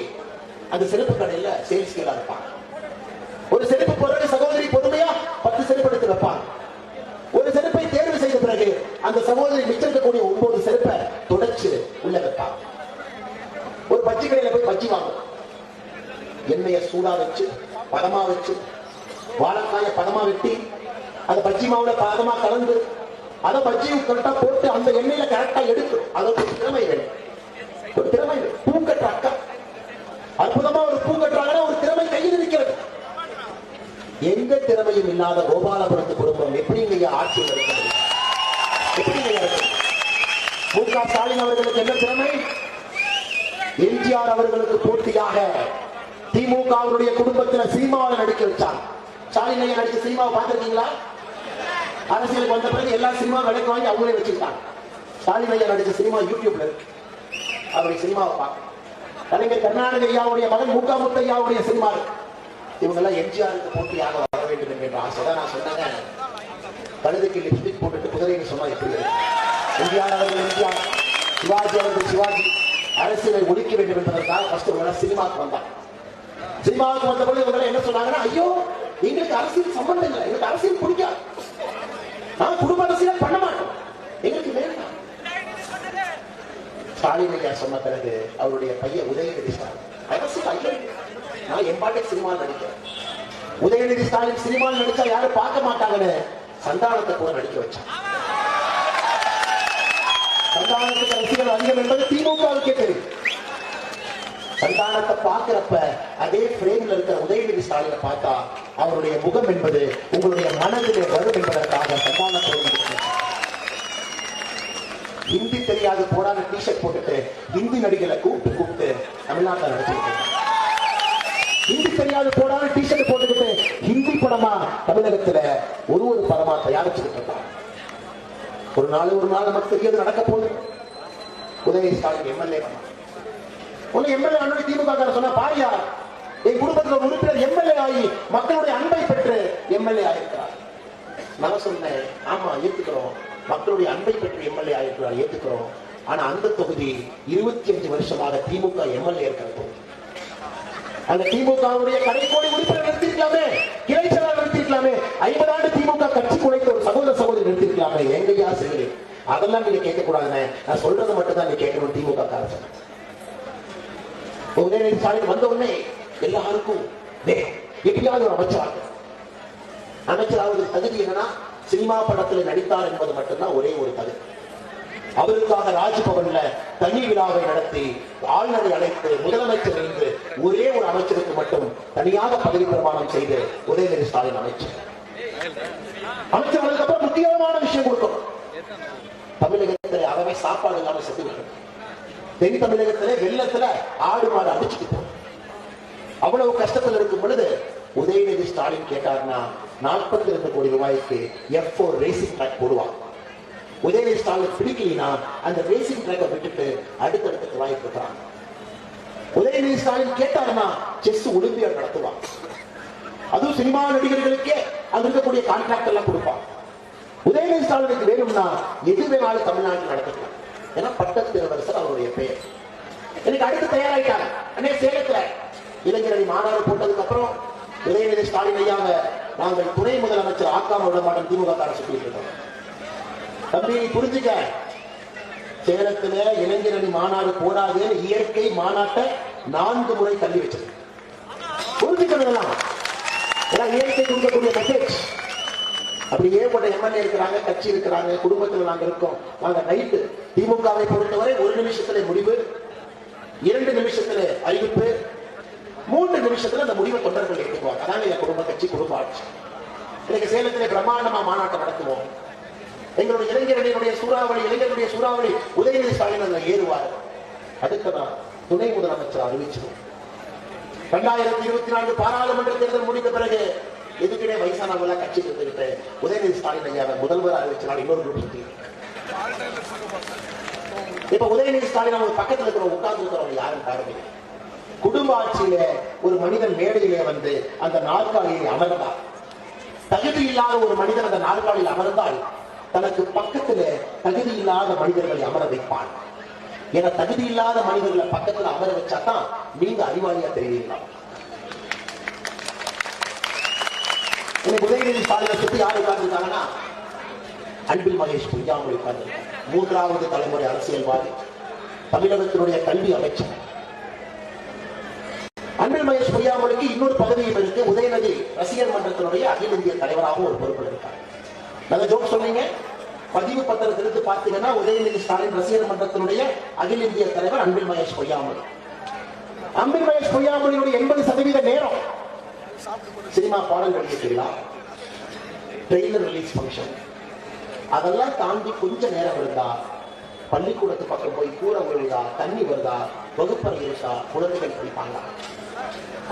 அந்த செருப்பு கடையில சேல்ஸ் கீழா இருப்பாங்க. ஒரு செருப்பு போடுற சகோதரி பொறுமையா 10 செருப்பு எடுத்து வைப்பாங்க. ஒரு செருப்பை தேர்வு செய்த பிறகு அந்த சகோதரி மிச்சம் இருக்கக்கூடிய 9 செருப்பை தொடச்சு உள்ள வைப்பாங்க. ஒரு பஜ்ஜி கடையில போய் பஜ்ஜி வாங்கும், எண்ணெயை சூடா வச்சு பதமா வச்சு வாழைக்காய பதமா வெட்டி அந்த பஜ்ஜி மாவுல பதமா கலந்து அதை பஜ்ஜியும் கரெக்டா போட்டு அந்த எண்ணெயில கரெக்டா எடுக்கும். அதற்கு திறமை வேணும், ஒரு திறமை. பூக்கட்டுற அக்கா அற்புதமா ஒரு பூ கட்டுறாங்கன்னா ஒரு திறமை கையில் இருக்கிறது. எந்த திறமையும் இல்லாத கோபாலபுரத்து குடும்பம் எப்படிங்க ஆட்சி நடக்கிறது? மு.க. ஸ்டாலின் அவர்களுக்கு என்ன திறமை? எம்ஜிஆர் அவர்களுக்கு போட்டியாக திமுக அவருடைய குடும்பத்தில் சினிமாவை நடிக்க வச்சார். ஸ்டாலின் ஐயா நடிச்ச சினிமாவை பார்த்திருக்கீங்களா? அரசியலுக்கு வந்த பிறகு எல்லா சினிமா விலைக்கு வாங்கி அவங்களே வச்சுக்கிட்டாங்க. ஸ்டாலின் ஐயா நடிச்ச சினிமா யூடியூப்ல இருக்கு, அவருடைய சினிமாவை பார்க்க. கலைஞர் கருணாநிதி ஐயாவுடைய மகன் மு.க. முத்தையாவுடைய சினிமா இருக்கு. இவங்க எல்லாம் எம்ஜிஆருக்கு போட்டியாக வர வேண்டும் என்கின்ற ஆசைதான். நான் சொன்னேன், கழுதுக்கு லிப்ஸ்டிக் போட்டுட்டு குதிரைன்னு சொன்னா எப்படி இருக்கு? எம்ஜிஆர் அவர்கள் எம்ஜிஆர், சிவாஜி அவர்கள் சிவாஜி. அரசியலை ஒழிக்க வேண்டும் என்பதற்காக ஃபர்ஸ்ட் ஒரு சினிமாவுக்கு வந்தார். சினிமாவுக்கு வந்த பொழுது இவங்க என்ன சொன்னாங்கன்னா, ஐயோ எங்களுக்கு அரசியல் சம்பந்தம் இல்லை, எங்களுக்கு அரசியல் பிடிக்காது, நான் குடும்ப அரசியல் பண்ண மாட்டோம், எங்களுக்கு வேண்டாம். ஸ்டாலின் ஐயா சொன்ன பிறகு அவருடைய பையன் உதயநிதி ஸ்டாலின் அரசியல் ஐயா, நான் எம்பாட்டை சினிமாவில் நடிக்கிறேன். உதயநிதி ஸ்டாலின் சினிமாவில் நடிச்சா யாரும் பார்க்க மாட்டாங்கன்னு சந்தானத்தை கூட நடிக்க வச்சான். சந்தானத்துக்கு ரசிகர்கள் அதிகம் என்பது திமுகவுக்கே தெரியும். சந்தானத்தை பார்க்கிறப்ப அதே பிரேம்ல இருக்கிற உதயநிதி ஸ்டாலினை பார்த்தா அவருடைய முகம் என்பது உங்களுடைய மனதிலே வரும் என்பதற்காக சந்தானத்தோடு ஹிந்தி தெரியாது போடாத டிஷர்ட் போட்டுட்டு ஹிந்தி நடிகளை கூப்பிட்டு தமிழ்நாட்டில் நடிச்சிருக்காங்க. ஹிந்தி தெரியாது போடாத டிஷர்ட் போட்டுக்கிட்டு ஹிந்தி படமா தமிழகத்துல ஒரு படமா தயாரிச்சுக்கிட்டு இருக்காங்க. ஒரு நாள் நமக்கு தெரியாது நடக்க போகுது. உதயநிதி ஸ்டாலின் எம்எல்ஏ ஒன்னு எம்எல்ஏ அண்ணன் திமுக சொன்ன பாரியா என் குடும்பத்தில் ஒரு உறுப்பினர் எம்எல்ஏ ஆகி மக்களுடைய அன்பை பெற்று எம்எல்ஏ ஆயிருக்கிறார். நான் சொன்னேன், ஆமா ஏத்துக்கிறோம், மக்களுடைய அன்பை பெற்று எம்எல்ஏ ஆயிருக்கிறார், ஏத்துக்கிறோம். ஆனா அந்த தொகுதி 25 வருஷமாக திமுக எம்எல்ஏ இருக்கிற தொகுதி. அந்த திமுகவுடைய கடைக்கோடி உறுப்பினர் நிறுத்திருக்கலாமே, கிளை செயலாளர் நிறுத்திருக்கலாமே, 50 ஆண்டு திமுக கட்சி குலைத்த ஒரு சகோதரி நிறுத்திருக்கலாமே. எங்கயா சரி அதெல்லாம் நீங்க கேட்க கூடாதுன்னு நான் சொல்றது மட்டும் தான் நீங்க கேட்கணும். திமுக காரர் உதயநிதி ஸ்டாலின் வந்த உடனே எல்லாருக்கும் எப்படியாவது ஒரு அமைச்சராவது தகுதி என்னன்னா சினிமா படத்தில் நடித்தார் என்பது மட்டும்தான் ஒரே ஒரு தகுதி. அவருக்காக ராஜ்பவன்ல தனி விழாவை நடத்தி ஆளுநரை அழைத்து முதலமைச்சர் என்று ஒரே ஒரு அமைச்சருக்கு மட்டும் தனியாக பதவி பிரமாணம் செய்து உதயநிதி ஸ்டாலின் அமைச்சர் அப்புறம் முக்கியமான விஷயம் கொடுக்கணும். தமிழகத்திலே அறவே சாப்பாடு இல்லாம செத்து விட்டது. தென் தமிழகத்திலே வெள்ளத்துல ஆடு மாடு அடிச்சுட்டு அவ்வளவு கஷ்டத்தில் இருக்கும் பொழுது உதயநிதி ஸ்டாலின் கேட்டார்னா 42 கோடி ரூபாய்க்கு F4 ரேசிங் ட்ராக் போடுவாங்க. உதயநிதி ஸ்டாலின் பிடிக்கலினா அந்த ரேசிங் ட்ராக்கை விட்டுட்டு அடுத்தடுத்து வாய்ப்பு இருக்கிறாங்க. உதயநிதி ஸ்டாலின் கேட்டார்னா செஸ் ஒலிம்பியாட் நடத்துவாங்க. அதுவும் சினிமா நடிகர்களுக்கே அது இருக்கக்கூடிய கான்ட்ராக்ட் எல்லாம் கொடுப்பாங்க. உதயநிதி ஸ்டாலினுக்கு வேணும்னா எது வேணாலும் தமிழ்நாட்டில் நடத்தலாம். ஏன்னா பட்டத்து இளவரசர் அவருடைய பெயர். எனக்கு அடுத்து தயாராயிட்டாங்க. அன்னைய சேலத்துல இளைஞரணி மாநாடு போட்டதுக்கு அப்புறம் உதயநிதி ஸ்டாலின் ஐயாவ நாங்கள் துணை முதலமைச்சர் ஆக்காம விட மாட்டோம் திமுக அரசு சொல்லிட்டு இருக்கோம். தம்பி புரிஞ்சுக்க, சேலத்துல இளைஞரணி மாநாடு போடாதுன்னு இயற்கை மாநாட்டை 4 முறை தள்ளி வச்சது. புரிஞ்சுக்கலாம், இயற்கை கொடுக்கக்கூடிய மெசேஜ். அப்படி ஏற்பட்ட எம்எல்ஏ இருக்கிறாங்க, கட்சி இருக்கிறாங்க, குடும்பத்தில் நாங்க இருக்கோம். நாங்க நைட்டு திமுகவை பொறுத்தவரை 1 நிமிஷத்துல முடிவு, 2 நிமிஷத்துல அறிவிப்பு, 3 நிமிஷத்துல அந்த முடிவை தொண்டர்கள் எடுத்துக்குவாங்க. அதாங்க என் குடும்ப கட்சி, குடும்ப ஆட்சி. இன்னைக்கு சேலத்திலே பிரம்மாண்டமா மாநாட்டம் நடத்துவோம். எங்களுடைய இளைஞர்களுடைய சூறாவளி, இளைஞருடைய சூறாவளி உதயநிதி ஸ்டாலின் அதுல ஏறுவார். அடுத்த நாள் துணை முதலமைச்சர் அறிவிச்சிடும். 2024 பாராளுமன்ற தேர்தல் முடிந்த பிறகு எதுக்கிட்டே வயசானவங்கள கட்சி கொடுத்துக்கிட்டு உதயநிதி ஸ்டாலின் ஐயா முதல்வர் அறிவிச்சால் இன்னொரு குரூப் சுத்தி. இப்ப உதயநிதி ஸ்டாலின் அவங்க பக்கத்துல இருக்கிற உட்கார்ந்து இருக்கிறவங்க யாரும் பாருங்க. குடும்ப ஆட்சியில ஒரு மனிதன் மேடையிலே வந்து அந்த நாற்காலியை அமர்ந்தார். தகுதி இல்லாத ஒரு மனிதன் அந்த நாற்காலியில் அமர்ந்தால் தனக்கு பக்கத்துல தகுதி இல்லாத மனிதர்களை அமர வைப்பான். என தகுதி இல்லாத மனிதர்களை பக்கத்துல அமர வச்சாதான் நீங்க அறிவாளியா தெரியுங்களா. உதயநிதி ஸ்டாலினை சுற்றி யார் உட்கார்ந்துருக்காங்கன்னா அன்பில் மகேஷ் பொய்யாமொழி உட்கார்ந்திருக்காங்க. 3வது தலைமுறை அரசியல்வாதி, தமிழகத்தினுடைய கல்வி அமைச்சர். அன்பில் மகேஷ் பொய்யாமொழிக்கு இன்னொரு பதவியும் இருக்கு. உதயநிதி ரசிகர் மன்றத்தினுடைய அகில இந்திய தலைவராகவும் ஒரு பொறுப்பு இருக்காங்க. நல்ல ஜோக் சொன்னீங்க. பதிவு பத்திரத்தை எடுத்து பார்த்தீங்கன்னா உதயநிதி ஸ்டாலின் ரசிகர் மன்றத்தினுடைய அகில இந்திய தலைவர் அன்பில் மகேஷ் பொய்யாமொழி. அன்பில் மகேஷ் பொய்யாமொழியுடைய 80% நேரம் சினிமா பாடல் வெளியிட்டுலாம், ட்ரெய்லர் ரிலீஸ் ஃபங்க்ஷன், அதெல்லாம் தாண்டி கொஞ்ச நேரம் இருந்தா பள்ளிக்கூடத்து பக்கம் போய் கூரை விழுதா, தண்ணி வருதா, வகுப்பறை இருக்கா, குழந்தைகள் படிப்பாங்க.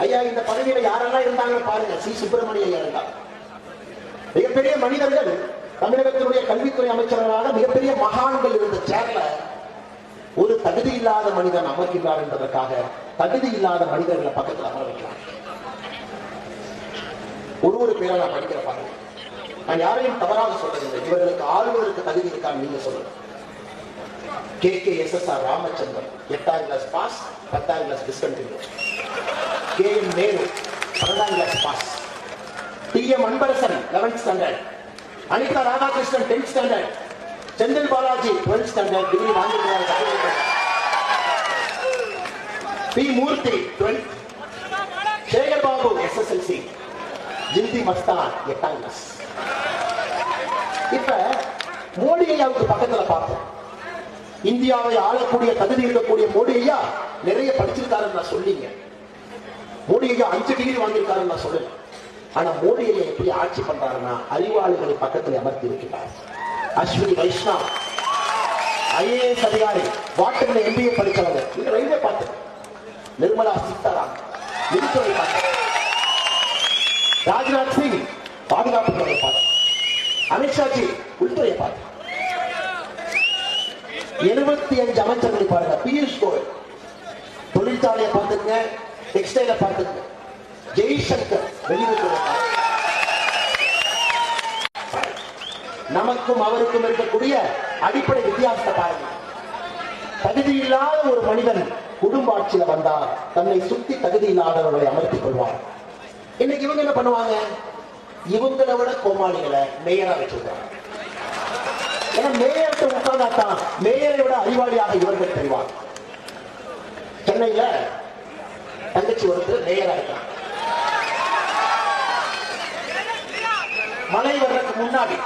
ஐயா இந்த பதவியில யாரெல்லாம் இருந்தாங்க பாருங்க. சி சுப்பிரமணிய ஐயா இருந்தார். மிகப்பெரிய மனிதர்கள், தமிழகத்தினுடைய கல்வித்துறை அமைச்சர்களாக மிகப்பெரிய மகான்கள் இருந்த சேர்ல ஒரு தகுதி இல்லாத மனிதன் அமர்கிறார் என்பதற்காக தகுதி இல்லாத மனிதர்களை பக்கத்தில் அமர வைக்கிறார். ஒரு பேரை நான் படிக்கிற பாருங்க. நான் யாரையும் தவறாக சொல்றதில்லை. இவர்களுக்கு ஆளுநருக்கு தகுதி இருக்கான்னு நீங்க சொல்லுங்க. KKSSR ராமச்சந்திரன் 8ஆம் கிளாஸ் பாஸ், 10ஆம் கிளாஸ் டிஸ்கண்டினியூ. KM நேரு 12ஆம் class pass. TM Anbarasan 11th standard. Anitha Radhakrishnan 10th standard. Senthil Balaji 12th standard degree வாங்கியிருக்கிறார். P Murthy 12th. Sekar Babu SSLC. Gingee Masthan 8ஆம் கிளாஸ். இப்ப மோடி ஐயாவுக்கு பக்கத்துல பார்த்தோம். இந்தியாவை ஆளக்கூடிய தகுதி இருக்கக்கூடிய மோடி ஐயா நிறைய படிச்சிருக்காருன்னு நான் சொல்லிங்க. மோடி ஐயா 5 டிகிரி வாங்கியிருக்காருன்னு நான் சொல்லல. ஆனா மோடி ஐயா எப்படி ஆட்சி பண்றாருன்னா அறிவாளிகளை பக்கத்தில் அமர்த்தி இருக்கிறார். அஸ்வினி வைஷ்ணவ் IAS அதிகாரி, வாட்டர்ல MBA படிச்சவங்க, நீங்க ரயில்வே பார்த்து, நிர்மலா சீதாராமன் மின்துறை பார்த்து, ராஜ்நாத் சிங் பாதுகாப்பு துறையை பார்த்து, அமித்ஷாஜி உள்துறையை பார்த்து, 75 அமைச்சர்களை பாருங்க. பியூஷ் கோயல் தொழிற்சாலையை பார்த்துங்க, டெக்ஸ்டைல பார்த்துங்க. ஜெய்சங்கர் வெளியுறவுத்துறை பார்த்து. நமக்கும் அவருக்கும் இருக்கக்கூடிய அடிப்படை வித்தியாசத்தை பாருங்க. தகுதி இல்லாத ஒரு மனிதன் குடும்ப ஆட்சியில வந்தா தன்னை சுத்தி தகுதி இல்லாதவர்களை அமர்த்திக் கொள்வார். இன்னைக்கு இவங்க என்ன பண்ணுவாங்க? இவங்களை விட கோமாளிகளை மேயரா வச்சிருக்காங்க. ஏன்னா மேயர்கிட்ட உட்கார்ந்தாத்தான் மேயரை விட அறிவாளியாக இவர்கள் தெரிவார். சென்னையில தங்கச்சி ஒருத்தர் மேயரா இருக்காங்க. மழை வர்றதுக்கு முன்னாடி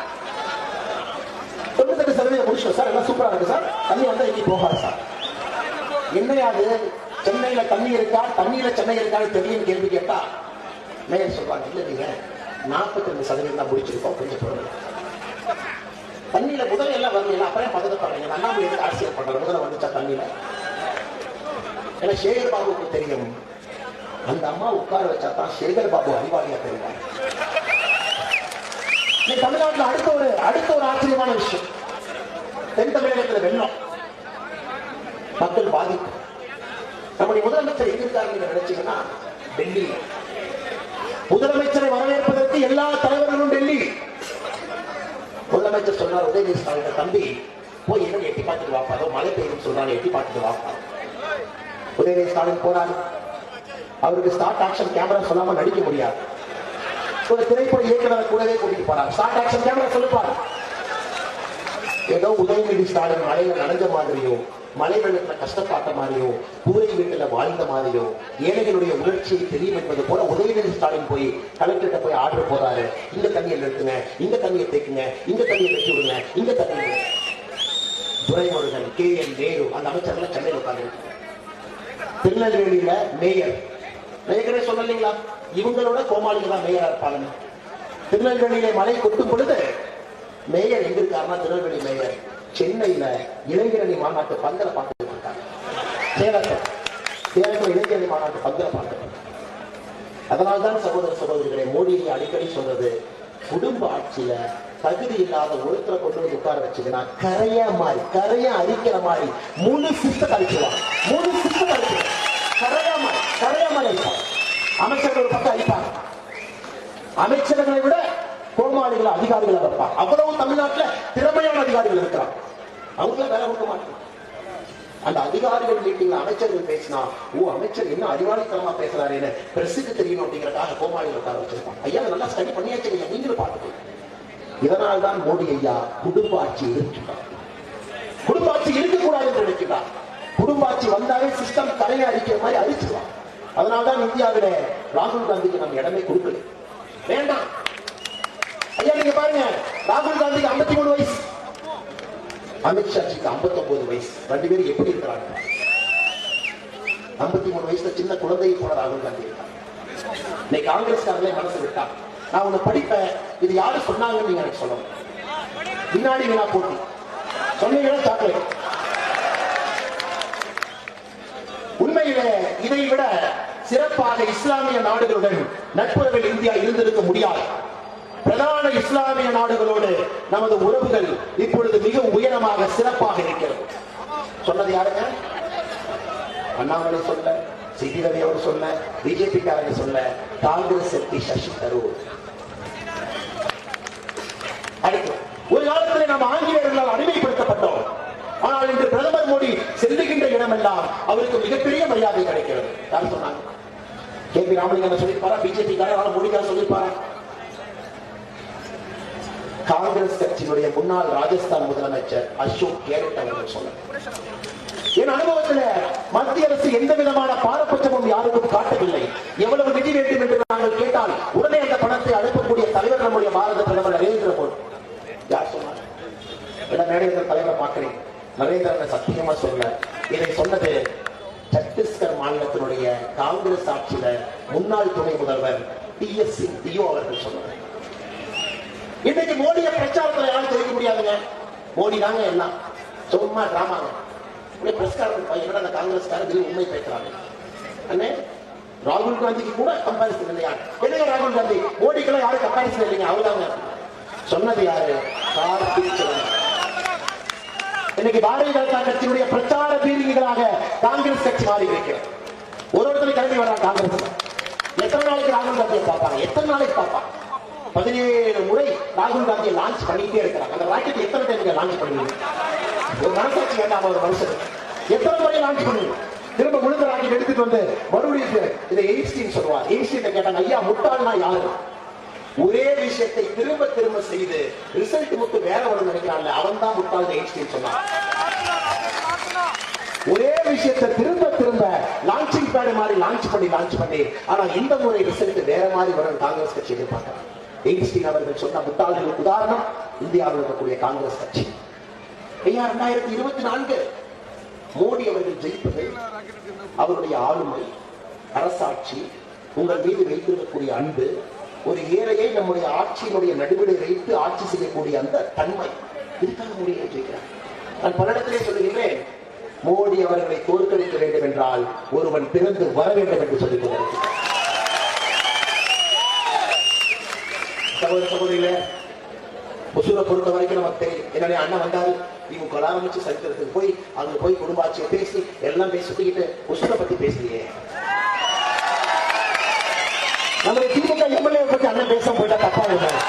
98% முடிச்சோம் சார், எல்லாம் சூப்பரா இருக்கு சார், தண்ணி வந்தா எங்கேயும் போகாது சார். என்னையாது சென்னையில தண்ணி இருக்கா, தண்ணியில சென்னை இருக்கான்னு தெரியும் கேள்வி கேட்டா மேயர் சொல்றாங்க, இல்ல நீங்க 42% தான் முடிச்சிருக்கோம், கொஞ்சம் சொல்லுங்க. தண்ணியில முதல்ல எல்லாம் வரல, அப்புறம் பதட்டப்படுறீங்க. அண்ணாமலை எதுக்கு அரசியல் பண்றாரு? முதல்ல வந்துச்சா தண்ணியில? ஏன்னா சேகர் பாபுக்கு தெரியும், அந்த அம்மா உட்கார வச்சா தான் சேகர் பாபு அறிவாளியா தெரிவார். தமிழ்நாட்டில் அடுத்த ஒரு ஆச்சரியமான விஷயம், தென் தமிழகத்தில் வெள்ளம், மக்கள் பாதிப்பு. நம்முடைய முதலமைச்சர் எங்க இருக்காரு நினைச்சீங்கன்னா டெல்லி. முதலமைச்சரை வரவேற்பதற்கு எல்லா தலைவர்களும் டெல்லி. முதலமைச்சர் சொல்றார் உதயநிதி ஸ்டாலின், தம்பி போய் என்ன எட்டி பார்த்துட்டு வாப்பா, அதோ மழை பெய்யும் சொல்றாங்க, எட்டி பார்த்துட்டு வாப்பா. உதயநிதி ஸ்டாலின் போறாரு. அவருக்கு ஸ்டார்ட் ஆக்ஷன் கேமரா சொல்லாம நடிக்க முடியாது. ஒரு திரைப்பட இயக்குநரை கூடவே கூட்டிட்டு போறாங்க. ஸ்டார்ட் ஆக்ஷன் கேமரா சொல்லுப்பாரு. ஏதோ உதயநிதி ஸ்டாலின் மழையில நனைஞ்ச மாதிரியோ, மழை வெள்ளத்துல கஷ்டப்பட்ட மாதிரியோ, கூரை வீட்டுல வாழ்ந்த மாதிரியோ, ஏழைகளுடைய உணர்ச்சியை தெரியும் என்பது போல உதயநிதி ஸ்டாலின் போய் கலெக்டர்கிட்ட போய் ஆர்டர் போறாரு. இந்த தண்ணியை நிறுத்துங்க, இந்த தண்ணியை தேக்குங்க, இந்த தண்ணியை வெட்டி விடுங்க, இந்த தண்ணியை. துரைமுருகன், KN நேரு அந்த அமைச்சர்கள் சென்னையில் உட்கார்ந்து. திருநெல்வேலியில மேயர், மேயரே சொல்லலீங்களா, இவங்களோட கோமாளிகள் தான் மேயரா இருப்பாங்க. திருநெல்வேலியில மழை கொட்டும் பொழுது மேயர் எங்க இருக்காருன்னா, திருநெல்வேலி மேயர் சென்னையில இளைஞரணி மாநாட்டு பந்தலை பார்த்து இருக்காங்க. சேலத்தில் இளைஞரணி மாநாட்டு பந்தலை பார்த்து. அதனால்தான் சகோதர சகோதரிகளை மோடியை அடிக்கடி சொல்றது, குடும்ப ஆட்சியில தகுதி இல்லாத ஒருத்தரை கொண்டு வந்து உட்கார வச்சுக்கன்னா கரையா அரிக்கிற மாதிரி முழு சிஸ்டம் அடிச்சுவாங்க. கரையா மாதிரி அடிப்பாங்க. அமைச்சர்கள் ஒரு பக்கம் அடிப்பாங்க. அமைச்சர்களை விட கோமாளிகளை அதிகாரிகளை வைப்பாங்க. அவ்வளவு தமிழ்நாட்டில் திறமையான அதிகாரிகள் இருக்கிறாங்க. அவங்கள வேலை கொடுக்க மாட்டாங்க. அந்த அதிகாரிகள் மீட்டிங்ல அமைச்சர்கள் பேசினா, அமைச்சர் என்ன அறிவாளித்தனமா பேசுறாருன்னு பிரசுக்கு தெரியணும் அப்படிங்கறதுக்காக கோமாளிகள் உட்கார வச்சிருப்பாங்க. ஐயா நல்லா ஸ்டடி பண்ணியாச்சு, நீங்களும் பார்த்துக்கோங்க. இதனால்தான் மோடி ஐயா குடும்ப ஆட்சி இருக்கிறார். குடும்ப ஆட்சி இருக்கக்கூடாது என்று நினைக்கிறார். குடும்ப ஆட்சி வந்தாலே சிஸ்டம் தலையை அடிக்கிற மாதிரி அடிச்சிருவான். அதனால்தான் இந்தியாவில ராகுல் காந்திக்கு நம்ம இடமே கொடுக்கல. வேண்டாம் ஐயா, நீங்க பாருங்க, ராகுல் காந்திக்கு 53 வயசு, அமித்ஷாஜிக்கு 59 வயசு. 2 பேரும் எப்படி இருக்கிறாங்க? 53 வயசுல சின்ன குழந்தையை போல ராகுல் காந்தி இருக்காங்க. இன்னைக்கு காங்கிரஸ்காரங்களே மனசு விட்டா, நான் உன்னை படிப்பேன், இது யாரு சொன்னாங்கன்னு நீங்க எனக்கு சொல்லணும். வினாடி வினா போட்டி சொன்னீங்கன்னா சாக்லேட். உண்மையிலே இதை விட சிறப்பாக இஸ்லாமிய நாடுகளுடன் நட்புறவில் இந்தியா இருந்திருக்க முடியாது. பிரதான இஸ்லாமிய நாடுகளோடு நமது உறவுகள் இப்பொழுது மிக உயரமாக சிறப்பாக இருக்கிறது. சொன்னது யாருங்க? அண்ணாமலை சொல்ல, சிடி ரவி அவர் சொல்ல, பிஜேபி காரங்க சொல்ல, காங்கிரஸ் எம்பி சசி தரூர். அடுத்து ஒரு காலத்தில் நாம் ஆங்கிலேயர்களால் அடிமைப்படுத்தப்பட்டோம். ஆனால் இன்று பிரதமர் மோடி செல்லுகின்ற இடமெல்லாம் அவருக்கு மிகப்பெரிய மரியாதை கிடைக்கிறது. யார் சொன்னாங்க? KP ராமலிங்கம் சொல்லியிருப்பாரா? பிஜேபி காரர் மோடிக்கார சொல்லியிருப்பாரா? காங்கிரஸ் கட்சியினுடைய முன்னாள் ராஜஸ்தான் முதலமைச்சர் அசோக் கெலோட் அவர்கள் சொன்னார். என் அனுபவத்தில் மத்திய அரசு எந்த விதமான பாரபட்சமும் யாருக்கும் காட்டவில்லை. எவ்வளவு நிதி வேண்டும் என்று நாங்கள் கேட்டால் உடனே அந்த பணத்தை அனுப்பக்கூடிய தலைவர் நம்முடைய பாரத பிரதமர் நரேந்திர மோடி. யார் சொன்னார்? மேடையில் தலைவர் பார்க்கிறேன், நரேந்திரன் சத்தியமா சொல்ல. இதை சொன்னது சத்தீஸ்கர் மாநிலத்தினுடைய காங்கிரஸ் ஆட்சியில முன்னாள் துணை முதல்வர் TS சிங் அவர்கள் சொன்னார். இன்னைக்கு மோடிய பிரச்சாரத்தில் யாரும் தெரிவிக்க முடியாதுங்க. மோடி தாங்க எல்லாம். சும்மா டிராமாங்க. பிரஸ் கார்டு என்னடா அந்த காங்கிரஸ்காரர் உண்மை பேசுறாங்க. அண்ணே ராகுல் காந்திக்கு கூட கம்பாரிசன் இல்லையா? என்னங்க ராகுல் காந்தி மோடிக்கெல்லாம் யாரும் கம்பாரிசன் இல்லைங்க. அவர்தாங்க சொன்னது. யாரு? கார்த்திக் சிதம்பரம். இன்னைக்கு பாரதிய ஜனதா கட்சியினுடைய பிரச்சார பீதிகளாக காங்கிரஸ் கட்சி மாறி இருக்கிறது. ஒருத்தர் கிளம்பி வர்றாங்க காங்கிரஸ். எத்தனை நாளைக்கு ராகுல் காந்தியை பார்ப்பாங்க? எத்தனை நாளைக்கு பார்ப்பாங்க? 17 முறை ராகுல் காந்தியை லான்ச் பண்ணிட்டே இருக்கிறாங்க. அந்த ராக்கெட் எத்தனை டைம் லான்ச் பண்ணுவீங்க? ஒரு மனசாட்சி வேண்டாம் ஒரு மனுஷனுக்கு. எத்தனை முறை லான்ச் பண்ணுவீங்க? திரும்ப முழுக்க ராக்கெட் எடுத்துட்டு வந்து மறுபடியும் இதை எயின்ஸ்டீன் சொல்லுவார். எயின்ஸ்டீன் கேட்டாங்க, ஐயா முட்டாள்னா யாரு? ஒரே விஷயத்தை திரும்ப திரும்ப செய்து ரிசல்ட் மட்டும் வேற ஒன்று நினைக்கிறான்ல, அவன் தான் முட்டாள் எயின்ஸ்டீன் சொன்னான். ஒரே விஷயத்தை திரும்ப திரும்ப லான்ச்சிங் பேட் மாதிரி லான்ச் பண்ணி ஆனா இந்த முறை ரிசல்ட் வேற மாதிரி வரும் காங்கிரஸ் கட்சி எதிர்பார்க்கிறார். எயின்ஸ்டீன் அவர்கள் சொன்ன முட்டாள்களுக்கு உதாரணம் இந்தியாவில் இருக்கக்கூடிய காங்கிரஸ் கட்சி. 2024 மோடி அவர்கள் ஜெயிப்பது அவருடைய ஆளுமை, அரசாட்சி, உங்கள் மீது வைத்திருக்கக்கூடிய அன்பு, ஒரு ஏழையை நம்முடைய ஆட்சியினுடைய நடுவிலை வைத்து ஆட்சி செய்யக்கூடிய அந்த தன்மை, இதுக்காக மோடியை ஜெயிக்கிறார். நான் பல இடத்திலே சொல்லுகிறேன், மோடி அவர்களை தோற்கடிக்க வேண்டும் என்றால் ஒருவன் பிறந்து வர வேண்டும் என்று சொல்லிக் கொண்டிருக்கிறார். சகோதரிகளே, ஒசூரை பொறுத்த வரைக்கும் நமக்கு தெரியும். என்னுடைய அண்ணன் வந்தாரு, திமுக ஆரம்பிச்சு சரித்திரத்துக்கு போய் அங்க போய் குடும்ப ஆட்சியை பேசி எல்லாம் பேசிட்டு ஒசூரை பத்தி பேசலையே. நம்முடைய திமுக எம்எல்ஏ பத்தி அண்ணன் பேச போயிட்டா தப்பா இருந்தாரு.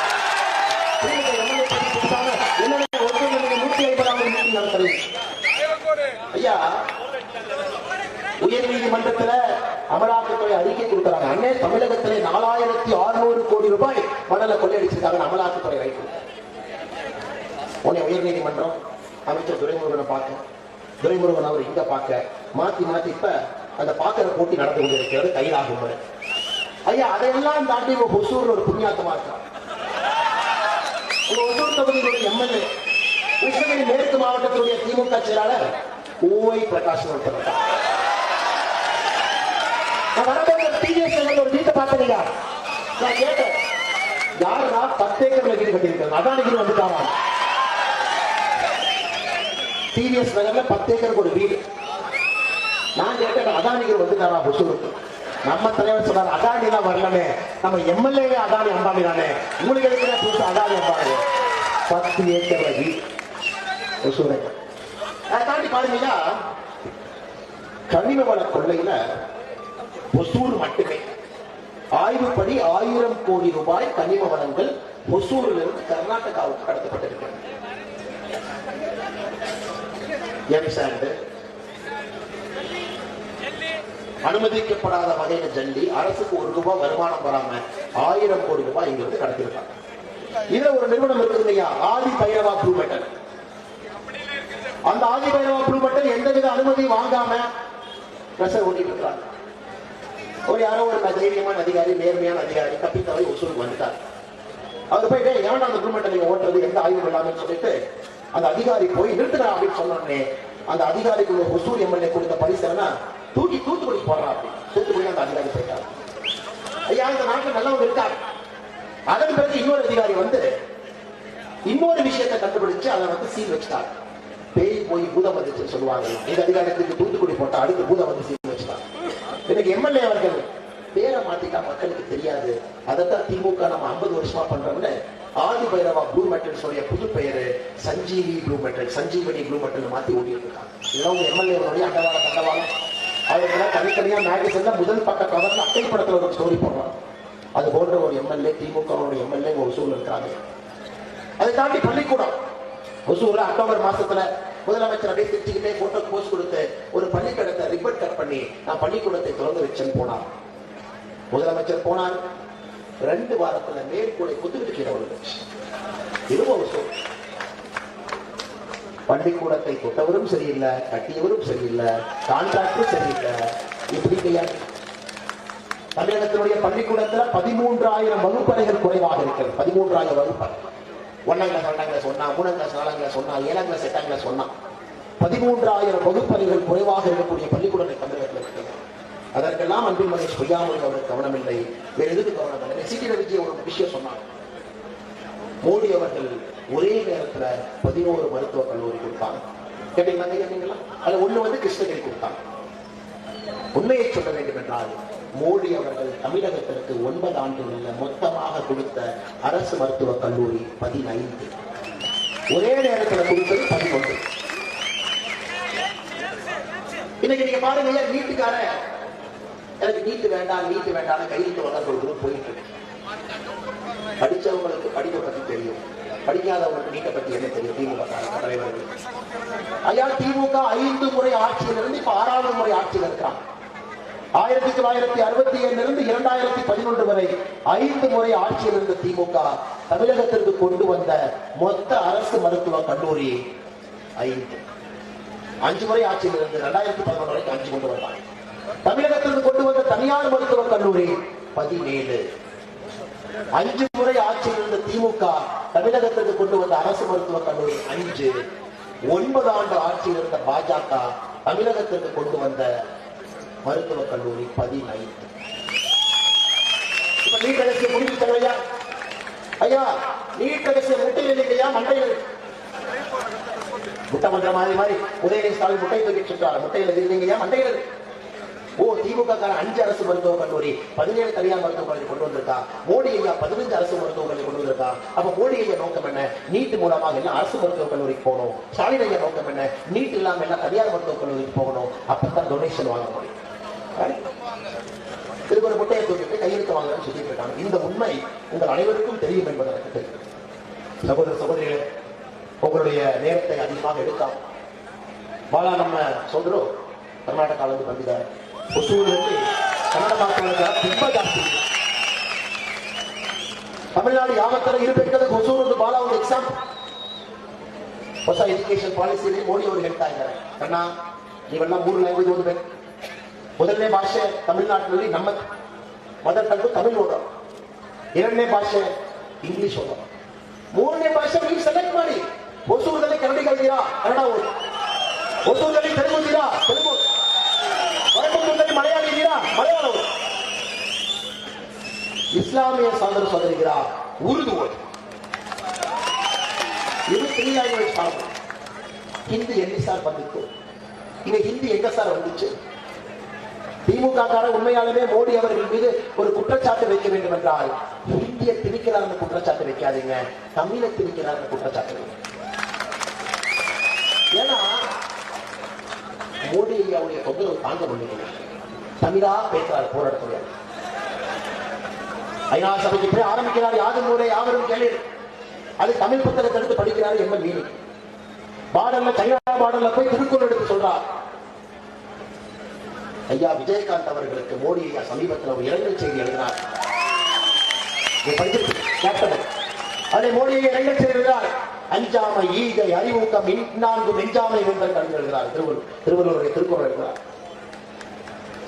திமுக எம்எல்ஏ பத்தி பேசாம என்னுடைய 150வது மீட்டிங் நடத்துறீங்க ஐயா. உயர் நீதிமன்றத்தில் அமலாக்கத்துறை அறிக்கை கொடுக்கிறாங்க. அண்ணே தமிழகத்திலே 4600 கோடி ரூபாய் மணல கொள்ளையடிச்சிருக்காங்க அமலாக்கத்துறை அறிக்கை. உடனே உயர் நீதிமன்றம் அமைச்சர் துரைமுருகனை பார்க்க, துரைமுருகன் அவர் இங்க பார்க்க, மாத்தி இப்ப அந்த பாக்கிற போட்டி நடந்து கொண்டிருக்கிறது கைதாகும். ஐயா அதையெல்லாம் தாண்டி ஒசூர்ல ஒரு புண்ணியாத்தமா இருக்கா. ஒசூர் தொகுதியினுடைய எம்எல்ஏ, கிருஷ்ணகிரி மேற்கு மாவட்டத்தினுடைய திமுக செயலாளர் ஓவை பிரகாஷ் ஒருத்தர். ஒரு வீட்டை பார்த்தீங்க, நான் கேட்டேன் யாருன்னா 10 ஏக்கர்ல வீடு கட்டியிருக்காங்க. அதானிகிரி வந்துட்டாரா? டிவிஎஸ் நகர்ல 10 ஏக்கருக்கு ஒரு வீடு. நான் கேட்டேன் அதானிகிரி வந்துட்டாரா ஒசூருக்கு? நம்ம தலைவர் சொன்னார், அதானி தான் வரலமே, நம்ம எம்எல்ஏ அதானி அம்பானி தானே, உங்களுக்கு இருக்கிற புதுசு அதானி அம்பானி. 10 ஏக்கர்ல வீடு ஒசூரை. அதை தாண்டி பாருங்களா, கனிம வள கொள்ளையில ஒசூர் மட்டுமே ஆய்வுப்படி 1000 கோடி ரூபாய் கனிம வளங்கள் ஒசூரிலிருந்து கர்நாடகாவுக்கு கடத்தப்பட்டிருக்கிறது. அனுமதிக்கப்படாத வகையில ஜல்லி, அரசுக்கு 1 ரூபாய் வருமானம் வராம 1000 கோடி ரூபாய் இங்கிருந்து கடத்திருக்காங்க. இதுல ஒரு நிறுவனம் இருக்குது இல்லையா, ஆதி பைரவா ப்ளூ மெட்டல். அந்த ஆதி பைரவா ப்ளூ மெட்டல் எந்தவித அனுமதி வாங்காம பிரஷர் ஓட்டிட்டு இருக்கிறாங்க. ஒரு யாரோ ஒரு தைரியமான அதிகாரி, நேர்மையான அதிகாரி தப்பித்தவரை ஒசூருக்கு வந்துட்டார். அவர் போயிட்டு எவன் அந்த ப்ளூ மெட்டல் ஓட்டுறது, எந்த ஆய்வு இல்லாமல் சொல்லிட்டு அந்த அதிகாரி போய் நிறுத்துறா அப்படின்னு சொன்னோடனே அந்த அதிகாரிக்கு ஒசூர் எம்எல்ஏ கொடுத்த பரிசு தூத்துக்குடி போடுறா. தூத்துக்குடி அந்த அதிகாரி போயிட்டார். ஐயா இந்த நாட்டில் நல்லவங்க இருக்காங்க. அதன் பிறகு இன்னொரு அதிகாரி வந்து இன்னொரு விஷயத்தை கண்டுபிடிச்சு அதை சீல் வச்சுட்டார். பேய் போய் பூதம் வந்துச்சு சொல்லுவாங்க. இந்த அதிகாரத்துக்கு தூத்துக்குடி போட்டா அடுத்து பூதம் வந்து சீல் வச்சுட்டார். எனக்கு எம்எல்ஏ அவர்கள் பேரை மாத்திட்டா மக்களுக்கு தெரியாது. அதைத்தான் திமுக நம்ம 50 வருஷமா பண்றோம்னு ஆதி பைரவா ப்ளூ மெட்டல்ஸ் உடைய புது பெயரு Sanjeevi blue metal, Sanjeevani blue metal மாத்தி ஓட்டிட்டு இருக்காங்க. இதெல்லாம் உங்க எம்எல்ஏ அண்டவாளம் அவர்களெல்லாம் தனித்தனியா மேகசின்ல முதல் பக்க கவர்ல அட்டை படத்துல ஒரு ஸ்டோரி போடுறாங்க. அது போன்ற ஒரு எம்எல்ஏ, திமுக எம்எல்ஏ ஒசூர்ல இருக்காங்க. அதை தாண்டி பள்ளிக்கூடம் ஒசூர்ல அக்டோபர் மாசத்துல முதலமைச்சர் அப்படியே திட்டிக்கிட்டே போட்டோ போஸ்ட் கொடுத்து ஒரு பள்ளிக்கூடத்தை ரிப்பன் கட் பண்ணி நான் பள்ளிக்கூடத்தை திறந்து வச்சேன்னு போனார். முதலமைச்சர் போனார். 2 வாரத்துல மேற்கூடை குத்துக்கிட்டு கீழே விழுந்துச்சு. இதுவும் ஒசூர். பள்ளிக்கூடத்தை தொட்டவரும் சரியில்லை, கட்டியவரும் சரியில்லை, கான்ட்ராக்டரும் சரியில்லை. இப்படி கையாளி தமிழகத்தினுடைய பள்ளிக்கூடத்துல 13,000 வகுப்பறைகள் குறைவாக இருக்கிறது. 13,000 வகுப்பறை. 1ஆம் கிளாஸ் 2ஆம் கிளாஸ் ஒன்னா, 3ஆம் கிளாஸ் 4ஆம் கிளாஸ் ஒன்னா, 7ஆம் கிளாஸ் 8ஆம் கிளாஸ் ஒன்னா, 13,000 வகுப்பறைகள் குறைவாக இருக்கக்கூடிய பள்ளிக்கூடங்கள் தமிழகத்தில் இருக்கிறது. அதற்கெல்லாம் அன்பில் மகேஷ் பொய்யாமொழி அவருக்கு கவனம் இல்லை. வேற எதுக்கு கவனம் இல்லை? சிடி ரவிஜி ஒரு விஷயம் சொன்னாங்க. மோடி அவர்கள் ஒரே நேரத்தில் 11 மருத்துவக் கல்லூரி கொடுத்தாங்க. கேட்டீங்களா? அது ஒண்ணு வந்து கிருஷ்ணகிரி கொடுத்தாங்க. உண்மையை சொல்ல வேண்டும் என்றால் மோடி அவர்கள் தமிழகத்திற்கு 9 ஆண்டுகளில் மொத்தமாக கொடுத்த அரசு மருத்துவக் கல்லூரி 15, ஒரே நேரத்தில் கொடுத்தது 11. இன்னைக்கு நீங்க பாருங்க, நீட்டுக்கார எனக்கு நீட்டு வேண்டாம் கையெழுத்து வர சொல்றது போயிட்டு இருக்கு. படிச்சவங்களுக்கு படிப்பை பத்தி தெரியும், படிக்காதவங்களுக்கு நீட்டை பத்தி என்ன தெரியும்? திமுக தலைவர்கள் ஐயா, திமுக 5 முறை ஆட்சியிலிருந்து இப்ப 6வது முறை ஆட்சியில் இருக்கிறாங்க. 1967 இருந்து 2011 வரை 5 முறை ஆட்சியில் இருந்த திமுக தமிழகத்திற்கு கொண்டு வந்த மொத்த அரசு மருத்துவக் கல்லூரி 5 முறை ஆட்சியில் இருந்து 2011 வரைக்கும் 5 கொண்டு வந்தாங்க. தமிழகத்திற்கு கொண்டு வந்த தனியார் மருத்துவக் கல்லூரி 17. 5 முறை ஆட்சியில் இருந்த திமுக தமிழகத்திற்கு கொண்டு வந்த அரசு மருத்துவக் கல்லூரி 5. 9 ஆண்டு ஆட்சியில் இருந்த பாஜக தமிழகத்திற்கு கொண்டு வந்த மருத்துவக் கல்லூரி 15. இப்ப நீட் ரகசியம் முடிச்சுட்டாங்க ஐயா. நீட் ரகசியம் முட்டையில் இல்லையா, மண்டையில் முட்டை மன்ற மாதிரி உதயநிதி ஸ்டாலின் முட்டை தூக்கி சுற்றாரு. முட்டையில் இல்லைங்கய்யா, மண்டையில். ஓ, திமுக 5 அரசு மருத்துவக் கல்லூரி 17 தனியார் மருத்துவக் கல்லூரி கொண்டு வந்திருக்கா. மோடி ஐயா 15 அரசு மருத்துவக் கல்லூரி கொண்டு வந்திருக்கா. அப்ப மோடி ஐயா நோக்கம் என்ன? நீட் மூலமாக எல்லாம் அரசு மருத்துவக் கல்லூரிக்கு போகணும். ஸ்டாலின் ஐயா நோக்கம் என்ன? நீட் இல்லாம எல்லாம் தனியார் மருத்துவக் கல்லூரிக்கு போகணும். அப்பதான் டொனேஷன் வாங்க முடியும். இதுக்கு ஒரு முட்டையை தூக்கிட்டு கையெழுத்து வாங்கன்னு சொல்லிட்டு இருக்காங்க. இந்த உண்மை உங்கள் அனைவருக்கும் தெரியும் என்பது எனக்கு தெரியும். சகோதர சகோதரிகளே, உங்களுடைய நேரத்தை அதிகமாக எடுக்கலாம். பாலா நம்ம சொல்றோம், கர்நாடகால இருந்து வந்துட்டார். ஒசூருக்கு கர்நாடகா ತುಂಬಾ ಜಾಸ್ತಿ. ತಮಿಳುನಾಡು ಯಾವ ತರ ಇರಬೇಕಾದ್ರೆ ಹೊಸೂರು ಒಂದು ಬಾಲ ಒಂದು ಎಕ್ಸಾಂಪಲ್. ಹೊಸ ಎಜುಕೇಶನ್ ಪಾಲಿಸಿಯಲ್ಲಿ ಮೋದಿ ಅವರು ಹೇಳ್ತಾ ಇದ್ದಾರೆ, ಕಣ್ಣ ನೀವೆಲ್ಲ 3 ಲ್ಯಾಂಗ್ವೇಜ್ ಓದಬೇಕು. ಮೊದಲನೇ ಭಾಷೆ ತಮಿಳುನಾಡಿನಲ್ಲಿ ನಮ್ಮ ಮದರ್ ಟಂಗ್ ತಮಿಳು ಓದೋಣ, 2ನೇ ಭಾಷೆ ಇಂಗ್ಲಿಷ್ ಓದೋಣ, 3ನೇ ಭಾಷೆ ನೀವು ಸೆಲೆಕ್ಟ್ ಮಾಡಿ. ಹೊಸೂರಲ್ಲಿ ಕನ್ನಡಿಗರಿದ್ದೀರಾ, ಕನ್ನಡ ಓದಿ. ಹೊಸೂರಲ್ಲಿ ತೆಲುಗು ಇದ್ದೀರಾ, ತೆಲುಗು. ಹೊರಟೂರಲ್ಲಿ ಮಲಯಾಳಿ ಇದ್ದೀರಾ, ಮಲಯಾಳ ಓದಿ. ಇಸ್ಲಾಮಿಯ ಸಹೋದರ ಸಹೋದರಿದ್ದೀರಾ, ಉರ್ದು ಓದಿ. ಇದು 3 ಲ್ಯಾಂಗ್ವೇಜ್ ಕಾಣಬಹುದು. ಹಿಂದಿ ಎಲ್ಲಿ ಸಾರ್ ಬಂದಿತ್ತು? ಈಗ ಹಿಂದಿ எங்க சார் வந்துச்சு? திமுக உண்மையாலுமே மோடி அவர்கள் மீது ஒரு குற்றச்சாட்டு வைக்க வேண்டும் என்றால் இந்திய திணிக்கிறார் குற்றச்சாட்டு வைக்காதீங்க, தமிழை திணிக்கிறார் குற்றச்சாட்டு வைங்க. ஏன்னா மோடி ஐயாவுடைய தொந்தரவு தாங்க முடியல. தமிழா பேசுறாரு போராடக்கூடிய ஐநா சபைக்கு போய் ஆரம்பிக்கிறார், யாரும் ஊரே யாவரும் கேள்வி. அது தமிழ் புத்தகத்தை எடுத்து படிக்கிறார். என்ன மீனிங்? பாடல்ல சைனா பாடல்ல போய் திருக்குறள் எடுத்து சொல்றார். ஐயா விஜயகாந்த் அவர்களுக்கு மோடி ஐயா சமீபத்தில் ஒரு இரங்கல் செய்தி எழுதினார். அதை மோடி ஐயா இரங்கல் செய்தி எழுதினார். அஞ்சாமை ஈகை அறிவுக்கம் இன்னான்கு நெஞ்சாமை என்று கலந்து எழுதுகிறார். திருவள்ளுவருடைய திருக்குறள் எழுதுகிறார்.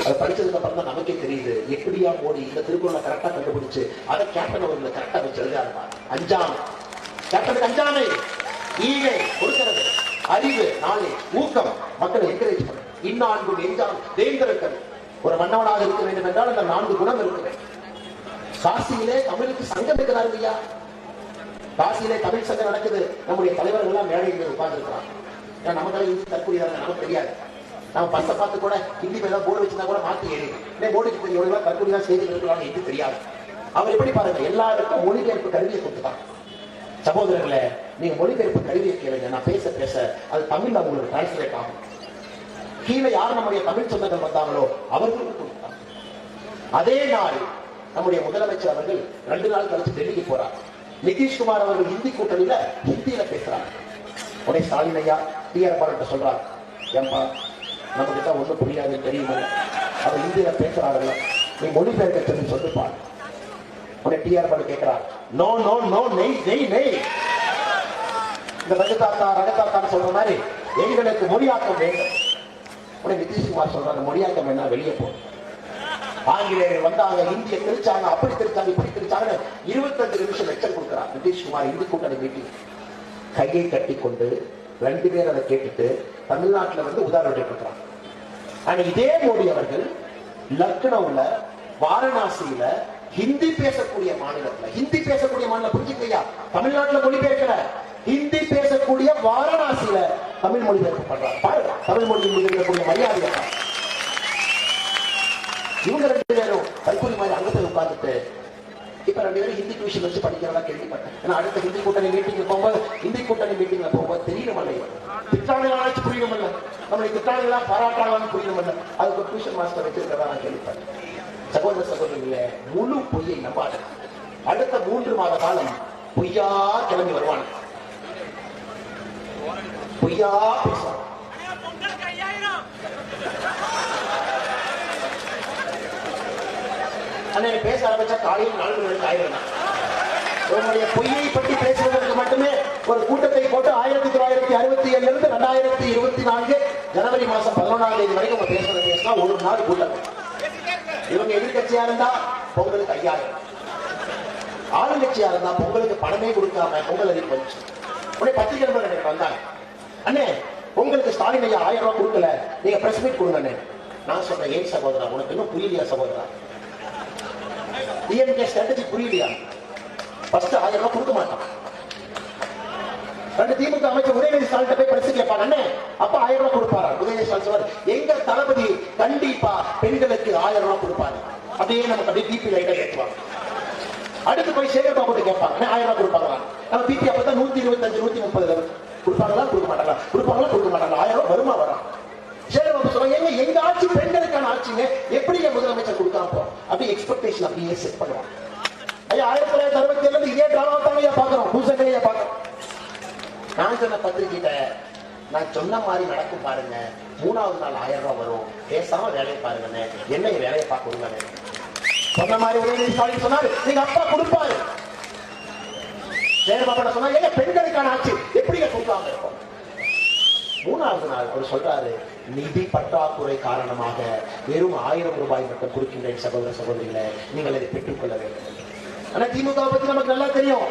அதை படிச்சதுக்கு அப்புறம் தான் நமக்கே தெரியுது எப்படியா மோடி இந்த திருக்குறளை கரெக்டா கண்டுபிடிச்சு அதை கேப்டன் அவர்களை கரெக்டா வச்சு எழுதாருப்பார். அஞ்சாமை, கேப்டனுக்கு அஞ்சாமை, ஈகை கொடுக்கிறது, அறிவு, நாளை, ஊக்கம், மக்களை என்கரேஜ் பண்ண, இன்னான்கு நெஞ்சாம் தேர்ந்தெடுக்கிறது. ஒரு மன்னவனாக இருக்க வேண்டும் என்றால் அந்த 4 குணம் இருக்க வேண்டும். காசியிலே தமிழுக்கு சங்கம் இருக்கிறார் இல்லையா? காசியிலே தமிழ் சங்கம் நடக்குது. நம்முடைய தலைவர்கள் எல்லாம் மேடையில் உட்கார்ந்து இருக்கிறாங்க. ஏன்னா நமக்கு ஹிந்தி தற்கொலையாக நமக்கு தெரியாது. நம்ம பஸ்ஸை பார்த்து கூட ஹிந்தி மேல போர்டு வச்சிருந்தா கூட மாற்றி எழுதி மோடிக்கு தெரியும் எவ்வளவு தற்கொலையா செய்தி இருக்கிறாங்க என்று தெரியாது. அவர் எப்படி பாருங்க, எல்லாருக்கும் மொழிபெயர்ப்பு கருவியை கொடுத்துட்டாங்க. சகோதரர்களே, நீங்க மொழிபெயர்ப்பு கருவியை கேளுங்க, நான் பேச பேச அது தமிழ்ல உங்களுக்கு டிரான்ஸ்லேட் ஆகும். கீழே யார் நம்முடைய தமிழ் சொந்தங்கள் வந்தாங்களோ அவர்களுக்கு கொடுத்தாங்க. அதே நாள் நம்முடைய முதலமைச்சர் அவர்கள் 2 நாள் கழிச்சு டெல்லிக்கு போறார். நிதிஷ்குமார் அவர்கள் ஹிந்தி கூட்டணியில ஹிந்தியில பேசுறாங்க. உடனே ஸ்டாலின் ஐயா டிஆர் பாலன் சொல்றார், ஏன்பா நமக்கு தான் ஒன்றும் புரியாதுன்னு தெரியுமா, அவர் ஹிந்தியில பேசுறாங்கல்ல, நீ மொழிபெயர்க்க சொல்லி சொல்லுப்பார். உடனே டிஆர் பாலன் கேட்கிறார், நோ நோ நோ நெய் நெய் நெய். இந்த ரகத்தாத்தான் சொல்ற மாதிரி எங்களுக்கு மொழியாக்கம் வேண்டும். உடனே நிதிஷ்குமார் சொல்றாங்க, மொழியாக்கம் என்ன, வெளியே போ. ஆங்கிலேயர் வந்தாங்க, இந்திய திரிச்சாங்க, அப்படி திரிச்சாங்க, இப்படி திரிச்சாங்க. 25 நிமிஷம் லெக்சர் கொடுக்கிறார் நிதிஷ்குமார் இந்தி கூட்டணி மீட்டிங். கையை கட்டி கொண்டு 2 பேர் அதை கேட்டுட்டு தமிழ்நாட்டில் வந்து உதாரணத்தை கொடுக்கிறாங்க. ஆனா இதே மோடி அவர்கள் லக்னோவில், வாரணாசியில ஹிந்தி பேசக்கூடிய மாநிலம் புரிஞ்சுக்கையா, தமிழ்நாட்டில் மொழிபெயர்க்கல, ஹிந்தி பேசக்கூடிய வாரணாசியில தமிழ் மொழி மொழிபெயர்ப்பு பண்றாங்க. பாருங்க தமிழ் மொழியில் இருக்கக்கூடிய மரியாதை. இவங்க 2 பேரும் கல்புரி மாதிரி அங்க போய் உட்கார்ந்துட்டு இப்ப 2 பேரும் ஹிந்தி டியூஷன் வச்சு படிக்கிறதா கேள்விப்பட்டேன். ஏன்னா அடுத்த ஹிந்தி கூட்டணி மீட்டிங் போகும்போது ஹிந்தி கூட்டணி மீட்டிங்ல போகும்போது தெரியணுமல்ல, திட்டாளிகளாச்சும் புரியணுமல்ல, நம்மளை திட்டாளிகளா பாராட்டாளான்னு புரியணுமல்ல, அதுக்கு ஒரு டியூஷன் மாஸ்டர் வச்சிருக்கிறதா நான் கேள்விப்பட்டேன். சகோதர சகோதரிகளே, முழு பொய்யை நம்பாது. அடுத்த 3 மாத காலம் பொய்யா கிளம்பி வருவான், பொய்யா பேசுவான். பேச ஆரம்பிச்சா காலையில் 4 மணிக்கு ஆயிரம். உங்களுடைய பொய்யை பற்றி பேசுவதற்கு மட்டுமே ஒரு கூட்டத்தை போட்டு 1967 இருந்து 2024 ஜனவரி மாசம் 11ஆம் தேதி வரைக்கும் உங்க பேசினா ஒரு நாள் கூட்டம். இவங்க எதிர்கட்சியா இருந்தா பொங்கலுக்கு 5000, ஆளுங்கட்சியா இருந்தா பொங்கலுக்கு பணமே கொடுக்காம பொங்கல் அறிவிப்பு வந்துச்சு. உடனே பத்திரிகை நண்பர்கள் வந்தாங்க, அண்ணே உங்களுக்கு ஸ்டாலின் ஐயா 1000 ரூபாய் கொடுக்கல, நீங்க பிரஸ் மீட் கொடுங்க. நான் சொல்றேன், ஏன் சகோதரா உனக்கு இன்னும் புரியலையா சகோதரா? டிஎம்கே ஸ்ட்ராட்டஜி புரியலையா? ஃபர்ஸ்ட் 1000 ரூபாய் கொடுக்க மாட்டான். 2 திமுக அமைச்சர் உதயநிதி ஸ்டாலின் போய் பிரஸ் கேட்பாங்க, அண்ணே அப்ப 1000 ரூபாய் கொடுப்பாரா? உதயநிதி ஸ்டாலின் சொல்வார், எங்க தளபதி கண்டிப்பா பெண்களுக்கு 1000 ரூபாய் கொடுப்பாரு. அப்படியே நமக்கு அப்படியே பிபி லைட்டா ஏற்றுவாங்க. அடுத்து போய் சேகர் பாபு கேட்பாங்க, 1000 ரூபாய் கொடுப்பாங்களா? நம்ம பிபி அப்பதான் 125 130 கொடுப்பாங்களா கொடுக்க மாட்டாங்களா, கொடுப்பாங்களா கொடுக்க மாட்டாங்களா, 1000 ரூபாய் வருமா வரும். சேகர் பாபு சொல்லுவாங்க, எங்க ஆட்சி பெண்களுக்கான ஆட்சிங்க, எப்படி முதலமைச்சர் கொடுக்காம அப்படி எக்ஸ்பெக்டேஷன் அப்படியே செட் பண்ணுவாங்க. ஐயா 1967 இதே டிராமா தாங்க பாக்குறோம், பூசணையா பாக்குறோம். நான் சொன்ன பத்திரிகிட்ட நான் சொன்ன மாதிரி நடக்கும் பாருங்க, 3வது நாள் 1000 ரூபாய் வரும், பேசாம வேலையை பாருங்க, என்ன வேலையை பார்க்கணுங்க. சொன்ன மாதிரி உதயநிதி ஸ்டாலின் சொன்னாரு, நீங்க அப்பா கொடுப்பாரு. சேகர்பாபு சொன்னாங்க, பெண்களுக்கான ஆட்சி எப்படிங்க கொடுக்காம இருக்கும். 3வது நாள் அவர் சொல்றாரு, நிதி பற்றாக்குறை காரணமாக வெறும் 1000 ரூபாய் மட்டும் கொடுக்கின்றேன் சகோதர சகோதரிகளை, நீங்கள் அதை பெற்றுக் கொள்ள வேண்டும். ஆனா திமுக பத்தி நமக்கு நல்லா தெரியும்,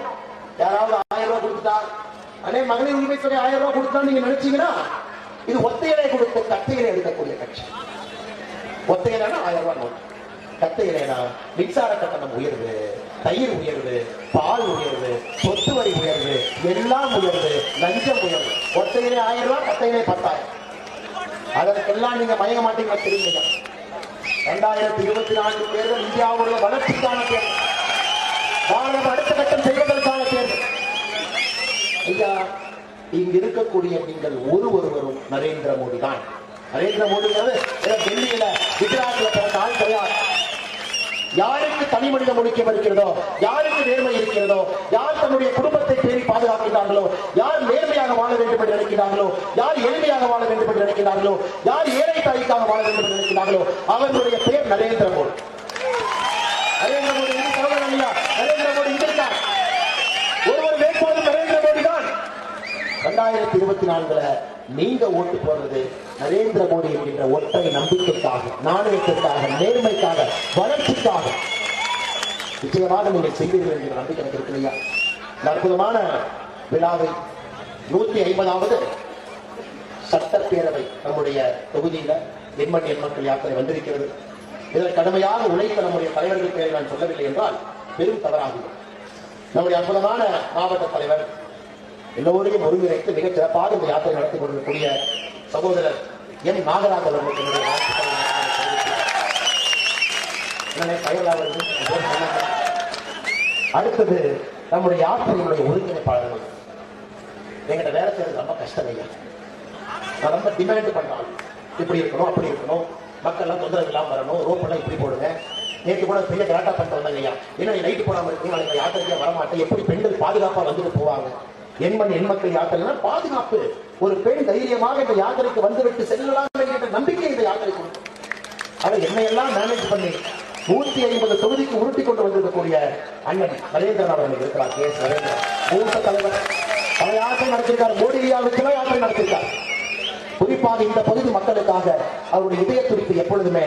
யாராவது 1000 ரூபாய் கொடுத்துட்டா, அதே மகளிர் உரிமைத்துறை 1000 ரூபாய் கொடுத்தா நீங்க நினைச்சீங்கன்னா இது ஒத்தையிலே கொடுத்து கத்தையிலே எடுக்கக்கூடிய கட்சி. ஒத்தையிலேனா 1000 ரூபாய் நோட்டு, கத்தையிலேனா மின்சார கட்டணம் உயர்வு, தயிர் உயர்வு, பால் உயர்வு, சொத்து வரி உயர்வு, எல்லாம் உயர்வு, லஞ்சம் உயர்வு. ஒத்தையிலே 1000 ரூபாய், கத்தையிலே 10,000. அதற்கெல்லாம் நீங்க மயங்க மாட்டீங்க தெரியுங்க. 2024 தேர்தல் இந்தியாவுடைய வளர்ச்சிக்கான தேர்தல், பாரதம் அடுத்த கட்டம் செய்வதற்கான தேர்தல். ஐயா இங்க இருக்கக்கூடிய நீங்கள் ஒருவரும் நரேந்திர மோடி தான். நரேந்திர மோடி டெல்லியில குஜராத்ல பிறந்த ஆள் கிடையாது. யாருக்கு தனி மனித முழுக்கம் இருக்கிறதோ, யாருக்கு நேர்மை இருக்கிறதோ, யார் தன்னுடைய குடும்பத்தை பேணி பாதுகாக்கிறார்களோ, யார் நேர்மையாக வாழ வேண்டும் என்று நினைக்கிறார்களோ, யார் எளிமையாக வாழ வேண்டும் என்று நினைக்கிறார்களோ, யார் ஏழை தாய்க்காக வாழ வேண்டும் என்று நினைக்கிறார்களோ, அவர்களுடைய பெயர் நரேந்திர மோடி. நரேந்திர மோடி நரேந்திர மோடி இங்க இருக்கார். ஒருவர் வேட்பாளர் நரேந்திர மோடி தான். 2024 நீங்க ஓட்டு போடுறது நரேந்திர மோடி என்கின்ற ஒற்றை நம்பிக்கைக்காக, நாணயத்திற்காக, நேர்மைக்காக, வளர்ச்சிக்காக. நிச்சயமாக நீங்கள் செய்வீர்கள் என்கிற நம்பிக்கை எனக்கு இருக்கு இல்லையா? அற்புதமான விழாவை 150வது சட்டப்பேரவை நம்முடைய தொகுதியில எண்மண் எண்மக்கள் யாத்திரை வந்திருக்கிறது. இதில் கடுமையாக உழைத்த நம்முடைய தலைவர்கள் பெயரை நான் சொல்லவில்லை என்றால் பெரும் தவறாகும். நம்முடைய அற்புதமான மாவட்ட தலைவர் எல்லோரையும் ஒருங்கிணைத்து மிகச் சிறப்பாக இந்த யாத்திரை நடத்தி கொண்டிருக்கக்கூடிய சகோதரர் எம் நாகராஜ் அவர்களுக்கு அடுத்தது நம்முடைய யாத்திரையுடைய ஒருங்கிணைப்பாளர்கள். எங்கிட்ட வேலை செய்யறது ரொம்ப கஷ்டம் ஐயா. நான் ரொம்ப டிமாண்ட் பண்றாங்க, இப்படி இருக்கணும் அப்படி இருக்கணும், மக்கள் எல்லாம் தொந்தரவு இல்லாம வரணும், ரோப் எல்லாம் இப்படி போடுங்க. நேற்று கூட பெரிய கலாட்டா பண்ணிட்டு வந்தாங்க ஐயா, ஏன்னா நைட்டு போடாம இருக்கீங்க, நாளைக்கு யாத்திரைக்கே வரமாட்டேன், எப்படி பெண்கள் பாதுகாப்பா வந்துட்டு போவாங்க. எண்மண் எண்மக்கள் யாத்திரை பாதுகாப்பு, ஒரு பெண் தைரியமாக இந்த யாத்திரைக்கு வந்துவிட்டு செல்லலாம் என்ற நம்பிக்கை இந்த யாத்திரை கொடுக்கும். அதை என்னையெல்லாம் மேனேஜ் பண்ணி 150 தொகுதிக்கு உருட்டி கொண்டு வந்திருக்கக்கூடிய அண்ணன் நரேந்திரன் அவர்கள் இருக்கிறார். கே. நரேந்திரன் மூத்த தலைவர், பல யாத்திரை நடத்திருக்கார், மோடியாவுக்கு யாத்திரை நடத்திருக்கார். குறிப்பாக இந்த பகுதி மக்களுக்காக அவருடைய இதய துடிப்பு எப்பொழுதுமே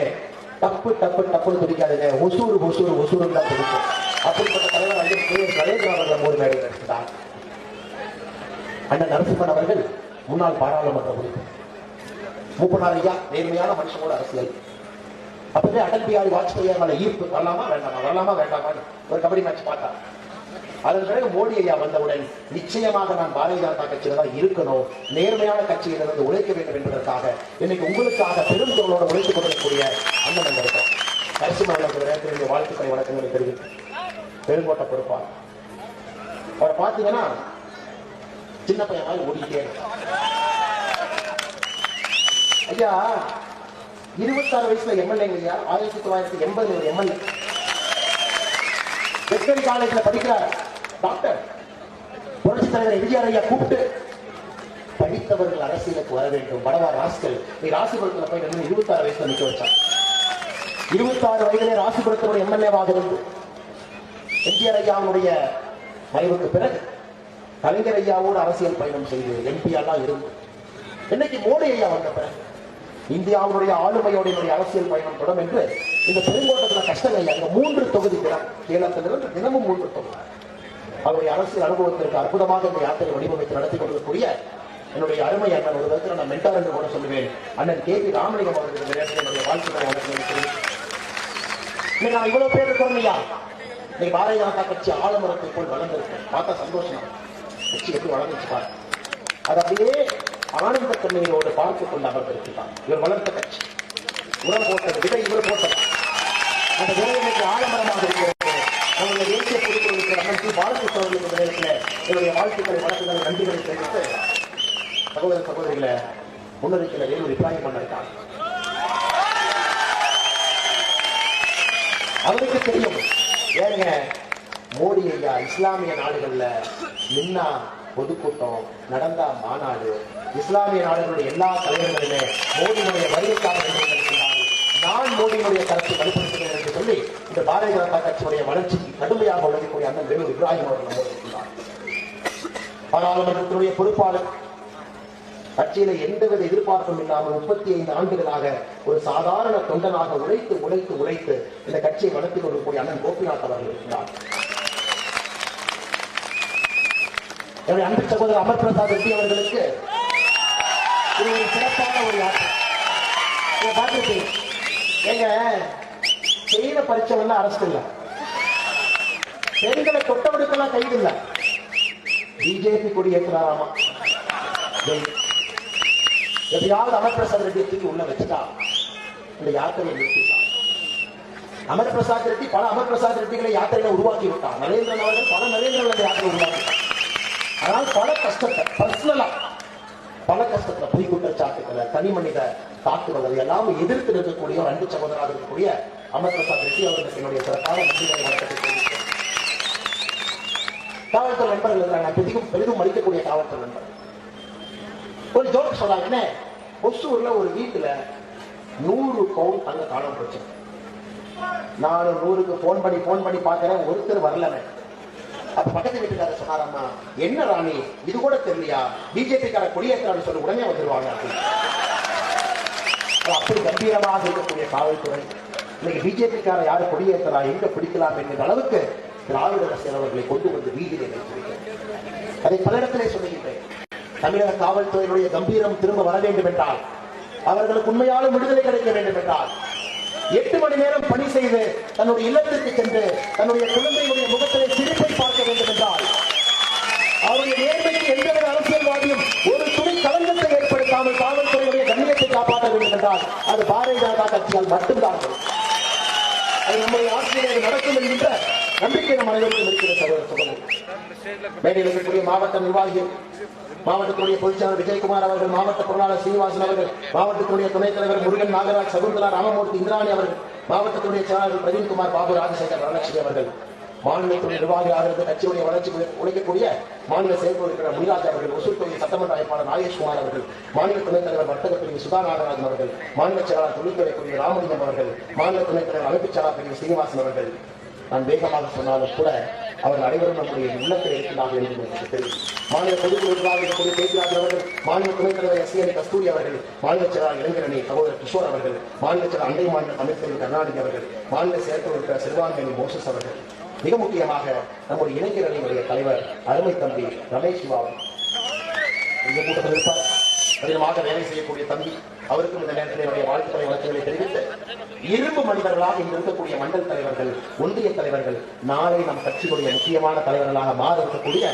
டப்பு டப்பு டப்புன்னு துடிக்காதுங்க, ஒசூறு ஒசூறு ஒசூறு தான் துடிக்கும். அப்படிப்பட்ட தலைவர் நரேந்திரன் அவர்கள் மூணு மேடையில் இருக்கிறார். அண்ணன் நரசிம்மன் அவர்கள் முன்னாள் பாராளுமன்ற உறுப்பினர், மூப்பனார் ஐயா நேர்மையான மனுஷனோட அரசியல். அப்பவே அடல் பிஹாரி வாஜ்பாய் மேல ஈர்ப்பு வரலாமா வேண்டாமா, வரலாமா வேண்டாமா ஒரு கபடி மேட்ச் பார்த்தா அதன் பிறகு மோடி ஐயா வந்தவுடன் நிச்சயமாக நான் பாரதிய ஜனதா கட்சியில தான் இருக்கணும், நேர்மையான கட்சியிலிருந்து உழைக்க வேண்டும் என்பதற்காக இன்னைக்கு உங்களுக்காக பெரும் தொழிலோடு உழைத்துக் கொண்டிருக்கக்கூடிய அண்ணன் இருக்கிறோம். நரசிம்ம வாழ்த்துக்களை வணக்கங்களை தெரிவித்து பெருங்கோட்டை பொறுப்பார். அவரை பார்த்தீங்கன்னா சின்ன பையன் மாதிரி ஓடிக்கிட்டே இருக்கு. ஐயா 26 வயசுல எம்எல்ஏங்க ஐயா. 1980 ஒரு எம்எல்ஏ வெட்டரி காலேஜ்ல படிக்கிறார். டாக்டர் புரட்சி தலைவர் எம்ஜிஆர் ஐயா கூப்பிட்டு படித்தவர்கள் அரசியலுக்கு வர வேண்டும், படவா ராஸ்கல் நீ ராசிபுரத்துல போய் 26 வயசுல நிக்க வச்சார். 26 வயதிலே ராசிபுரத்தோட எம்எல்ஏவாக இருந்து எம்ஜிஆர் ஐயாவுடைய மறைவுக்கு பிறகு கலைஞர் ஐயாவோடு அரசியல் பயணம் செய்து எம்பி எல்லாம் இருந்து இன்னைக்கு மோடி ஐயா வந்த பிறகு இந்தியாவுடைய ஆளுமையோட அரசியல் பயணம் தொடரும் என்று இந்த பெருங்கோட்டத்தில் கஷ்டம் ஐயா. இந்த 3 தொகுதி சேலத்திலிருந்து தினமும் 3 தொகுதி அவருடைய அரசியல் அனுபவத்திற்கு அற்புதமாக இந்த யாத்திரை வடிவமைத்து நடத்தி கொண்டிருக்கக்கூடிய என்னுடைய அருமை அண்ணன், ஒரு விதத்தில் நான் மென்டார் என்று கூட சொல்லுவேன், அண்ணன் கே.பி. ராமலிங்கம் அவர்களுடைய என்னுடைய வாழ்த்துக்களை இன்னைக்கு நான் இவ்வளவு பேர் இருக்கோம் ஐயா. இன்னைக்கு பாரதிய ஜனதா கட்சி ஆலமரத்தை போல் வளர்ந்திருக்கு. பார்த்தா சந்தோஷம். கட்சி எப்படி வளர்ந்துச்சு பாரு. அது அப்படியே ஆனந்த கண்ணீரோடு பார்த்துக் கொண்டு அமர்ந்திருக்கிறார். இவர் வளர்த்த கட்சி, உரம் போட்டது விதை இவர் போட்டது. அந்த விதை இன்னைக்கு ஆலமரமாக இருக்கிறது. நம்முடைய தேசிய பொதுக்குழு அமைப்பு பாரதிய சோழர்களுடைய நேரத்தில் என்னுடைய வாழ்த்துக்களை வழக்குகளை நன்றிகளை தெரிவித்து சகோதர சகோதரிகளை முன்னறிக்கையில வேலூர் இப்ராஹிம் பண்ணிருக்காங்க. அவருக்கு தெரியும் ஏங்க மோடி ஐயா இஸ்லாமிய நாடுகள்ல நின்னா பொதுக்கூட்டம் நடந்தா மாநாடு, இஸ்லாமிய நாடுகளுடைய எல்லா தலைவர்களுமே மோடியினுடைய வருகைக்காக நான் மோடியினுடைய கருத்தை வலுப்படுத்துகிறேன் என்று சொல்லி இந்த பாரதிய ஜனதா கட்சியுடைய வளர்ச்சிக்கு கடுமையாக உழைக்கக்கூடிய அண்ணன் வேலூர் இப்ராஹிம் அவர்கள் இருக்கிறார். பாராளுமன்றத்தினுடைய பொறுப்பாளர், கட்சியில எந்தவித எதிர்பார்ப்பும் இல்லாமல் 35 ஆண்டுகளாக ஒரு சாதாரண தொண்டனாக உழைத்து உழைத்து உழைத்து இந்த கட்சியை வளர்த்துக் கொண்டிருக்கக்கூடிய அண்ணன் கோபிநாத் அவர்கள் இருக்கிறார். என்னுடைய அன்பு சகோதரர் அமர் பிரசாத் ரெட்டி அவர்களுக்கு இது ஒரு சிறப்பான ஒரு யாத்திரை. பார்த்துட்டு எங்க செய்த பரிச்சை அரசு இல்ல, பெண்களை தொட்டவடுக்கெல்லாம் கைது இல்ல, பிஜேபி கொடி ஏற்கிறாராமா. எப்படியாவது அமர் பிரசாத் ரெட்டி உள்ள வச்சுட்டா இந்த யாத்திரையை நிறுத்திட்டார். அமர் பிரசாத் ரெட்டி பல அமர் பிரசாத் ரெட்டிகளை யாத்திரையில உருவாக்கி விட்டார். நரேந்திரன் அவர்கள் பல நரேந்திரன் யாத்திரை உருவாக்கிட்டார். ஆனால் பல கஷ்டத்தை பர்சனலா பல கஷ்டத்துல பொய் குற்றச்சாட்டுகளை தனி மனித தாக்குதல் எல்லாம் எதிர்த்து இருக்கக்கூடிய ஒரு அன்பு சகோதராக இருக்கக்கூடிய அமர் பிரசாத் ரெட்டி அவர்களுக்கு என்னுடைய சிறப்பான நன்றிகளை வழக்கத்தை தெரிவித்தேன். காவல்துறை நண்பர்கள் இருக்கிறாங்க, பெரிதும் மதிக்கக்கூடிய காவல்துறை நண்பர்கள். ஒரு ஜோக் சொல்றாங்க, ஒசூர்ல ஒரு வீட்டுல 100 பவுன் தங்க காணாம போச்சு. நானும் 100க்கு போன் பண்ணி பாக்குறேன், ஒருத்தர் வரல. அப்ப பக்கத்து வீட்டுக்காரர் சொன்னாரம்மா, என்ன ராணி இது கூட தெரியலையா, பிஜேபி கார கொடியேற்றான்னு சொல்லி உடனே வந்துருவாங்க. அப்படி கம்பீரமாக இருக்கக்கூடிய காவல்துறை இன்னைக்கு பிஜேபி கார யாரு கொடியேற்றா எங்க பிடிக்கலாம் என்கிற அளவுக்கு திராவிட அரசியலவர்களை கொண்டு வந்து வீதியிலே வைத்திருக்கிறேன். அதை பல இடத்திலே சொல்லுகின்றேன். தமிழக காவல்துறையினுடைய கம்பீரம் திரும்ப வர வேண்டும் என்றால், அவர்களுக்கு உண்மையான விடுதலை கிடைக்க வேண்டும் என்றால், 8 மணி நேரம் பணி செய்து தன்னுடைய இல்லத்திற்கு சென்று தன்னுடைய குழந்தையுடைய முகத்திலே சிரிப்பை பார்க்க வேண்டும் என்றால், அவருடைய நேர்மைக்கு எந்தவித அரசியல்வாதியும் ஒரு துணி களங்கத்தை ஏற்படுத்தாமல் காவல்துறையுடைய கண்ணியத்தை காப்பாற்ற வேண்டும் என்றால் அது பாரதிய ஜனதா கட்சியால் மட்டும்தான். அது நம்முடைய ஆட்சியிலே நடக்கும் என்கின்ற நம்பிக்கை நம் அனைவருக்கும் இருக்கிற சகோதரர். மேடையில் இருக்கக்கூடிய மாவட்ட நிர்வாகிகள், மாவட்டத்துடைய பொதுச்செயலாளர் விஜயகுமார் அவர்கள், மாவட்ட பொருளாளர் சீனிவாசன் அவர்கள், மாவட்டத்துடைய துணைத் தலைவர் முருகன் நாகராஜ், சகுந்தலா ராமமூர்த்தி, இந்திராணி அவர்கள், மாவட்டத்துடைய செயலாளர் பிரவீன்குமார், பாபு ராஜசேகர், வரலட்சுமி அவர்கள், மாநிலத்துடைய நிர்வாகியாக இருந்து கட்சியுடைய வளர்ச்சி உழைக்கக்கூடிய மாநில செயல்பொருட்கள் முனிராஜ் அவர்கள், ஒசூர் தொகுதி சட்டமன்ற அமைப்பாளர் நாகேஷ்குமார் அவர்கள், மாநில துணைத் தலைவர் வர்த்தக பிரிவு சுதா நாகராஜன் அவர்கள், மாநில செயலாளர் தொழில்துறை பிரிவு ராமலிங்கம் அவர்கள், மாநில துணைத் தலைவர் அமைப்பு செயலாளர் பிரிவு சீனிவாசன் அவர்கள். நான் வேகமாக சொன்னாலும் கூட அவர்கள் அனைவரும் நம்முடைய உள்ளத்தில் இருக்கிறார்கள் என்று எனக்கு தெரியும். மாநில பொதுக்குழு நிர்வாகிகள் பேசினார்கள் அவர்கள், மாநில துணைத் தலைவர் எஸ்.ஏ. கஸ்தூரி அவர்கள், மாநில செயலாளர் இளைஞரணி சகோதரர் கிஷோர் அவர்கள், மாநில செயலாளர் அண்டை மாநில அமைச்சர் கருணாநிதி அவர்கள், மாநில செயற்குழு சிறுபான்மையினி மோசஸ் அவர்கள், மிக முக்கியமாக நம்முடைய இளைஞரணியுடைய தலைவர் அருமை தம்பி ரமேஷ் சிவா இந்த கூட்டத்தில் இருப்பார். அதிகமாக வேலை செய்யக்கூடிய தம்பி அவருக்கும் இந்த நேரத்தில் என்னுடைய வாழ்த்துக்களை வழக்குகளை தெரிவித்து இரும்பு மனிதர்களாக இங்கு இருக்கக்கூடிய மண்டல் தலைவர்கள், ஒன்றிய தலைவர்கள், நாளை நம் கட்சியுடைய முக்கியமான தலைவர்களாக மாற இருக்கக்கூடிய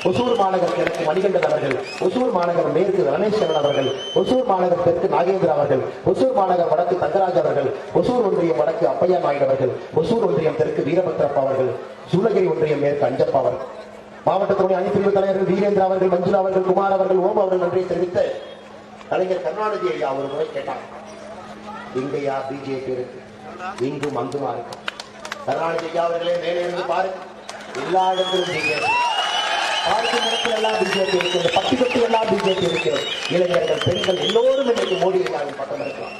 ஒசூர் மாநகர் தெற்கு மணிகண்டன் அவர்கள், ஒசூர் மாநகர் மேற்கு ரமேஸ்வரன் அவர்கள், ஒசூர் மாநகர் தெற்கு நாகேந்திர அவர்கள், ஒசூர் மாநகர் வடக்கு தங்கராஜ் அவர்கள், ஒசூர் ஒன்றியம் வடக்கு அப்பையா நாயுடு அவர்கள், ஒசூர் ஒன்றியம் தெற்கு வீரபத்ரப்பா அவர்கள், சூளகிரி ஒன்றியம் மேற்கு அஞ்சப்பா அவர்கள், மாவட்டத்துடைய அணிப்பிரிவு தலைவர்கள் வீரேந்திர அவர்கள், மஞ்சுளா அவர்கள், குமார் அவர்கள், ஓம் அவர்கள் நன்றியை தெரிவித்து கலைஞர் கருணாநிதி ஐயா ஒரு முறை கேட்டார், இங்கயா பிஜேபி இருக்கு, இங்கும் அங்குமா இருக்கு. கருணாநிதி ஐயா அவர்களே மேலே இருந்து பாருங்க, எல்லா இடத்திலும் பிஜேபி, பார்க்கும் இடத்தில் எல்லாம் பிஜேபி இருக்கிறது, பட்டி தொட்டி எல்லாம் பிஜேபி இருக்கிறது. இளைஞர்கள், பெண்கள் எல்லோரும் இன்றைக்கு மோடி ஐயாவின் பக்கம் இருக்கலாம்.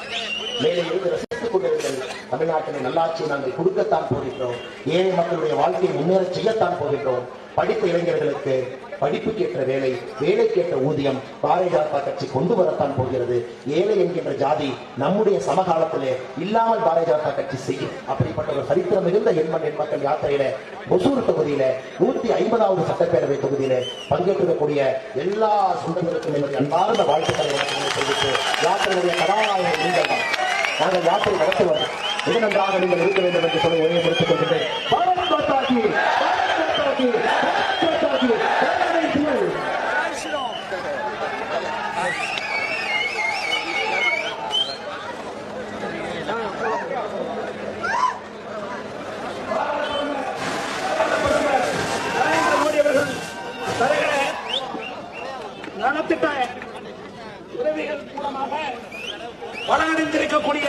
மேலே இருந்து ரசித்துக் கொண்டிருங்கள். தமிழ்நாட்டினை நல்லாட்சியை நாங்கள் கொடுக்கத்தான் போகின்றோம். ஏழை மக்களுடைய வாழ்க்கையை முன்னேற செய்யத்தான் போகின்றோம். படித்த இளைஞர்களுக்கு படிப்புக்கேற்ற வேலை, வேலைக்கேற்ற ஊதியம் பாரதிய ஜனதா கட்சி கொண்டு வரத்தான் போகிறது. ஏழை என்கின்ற ஜாதி நம்முடைய சமகாலத்திலே இல்லாமல் பாரதிய ஜனதா கட்சி செய்யும். அப்படிப்பட்ட ஒரு சரித்திரம் மிகுந்த எண்மண் எண்மக்கள் யாத்திரையில ஒசூர் தொகுதியில 150வது சட்டப்பேரவை தொகுதியில பங்கேற்றிருக்கக்கூடிய எல்லா சொந்தங்களுக்கும் என்னுடைய அன்பார்ந்த வாழ்த்துக்களை தெரிவித்து யாத்திரையுடைய கதாநாயகர் நீங்கள் தான். நாங்கள் யாத்திரை நடத்துவோம். மிக நன்றாக நீங்கள் இருக்க வேண்டும் என்று சொல்லி ஒரே முடித்துக் கொள்கின்றேன். பாரத் மாதா கி, பாரத் மாதா கி, பாரத் மாதா கி. நலத்திட்ட உதவிகள் மூலமாக வளர்ந்திருக்கக்கூடிய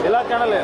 எல்லா சேனல்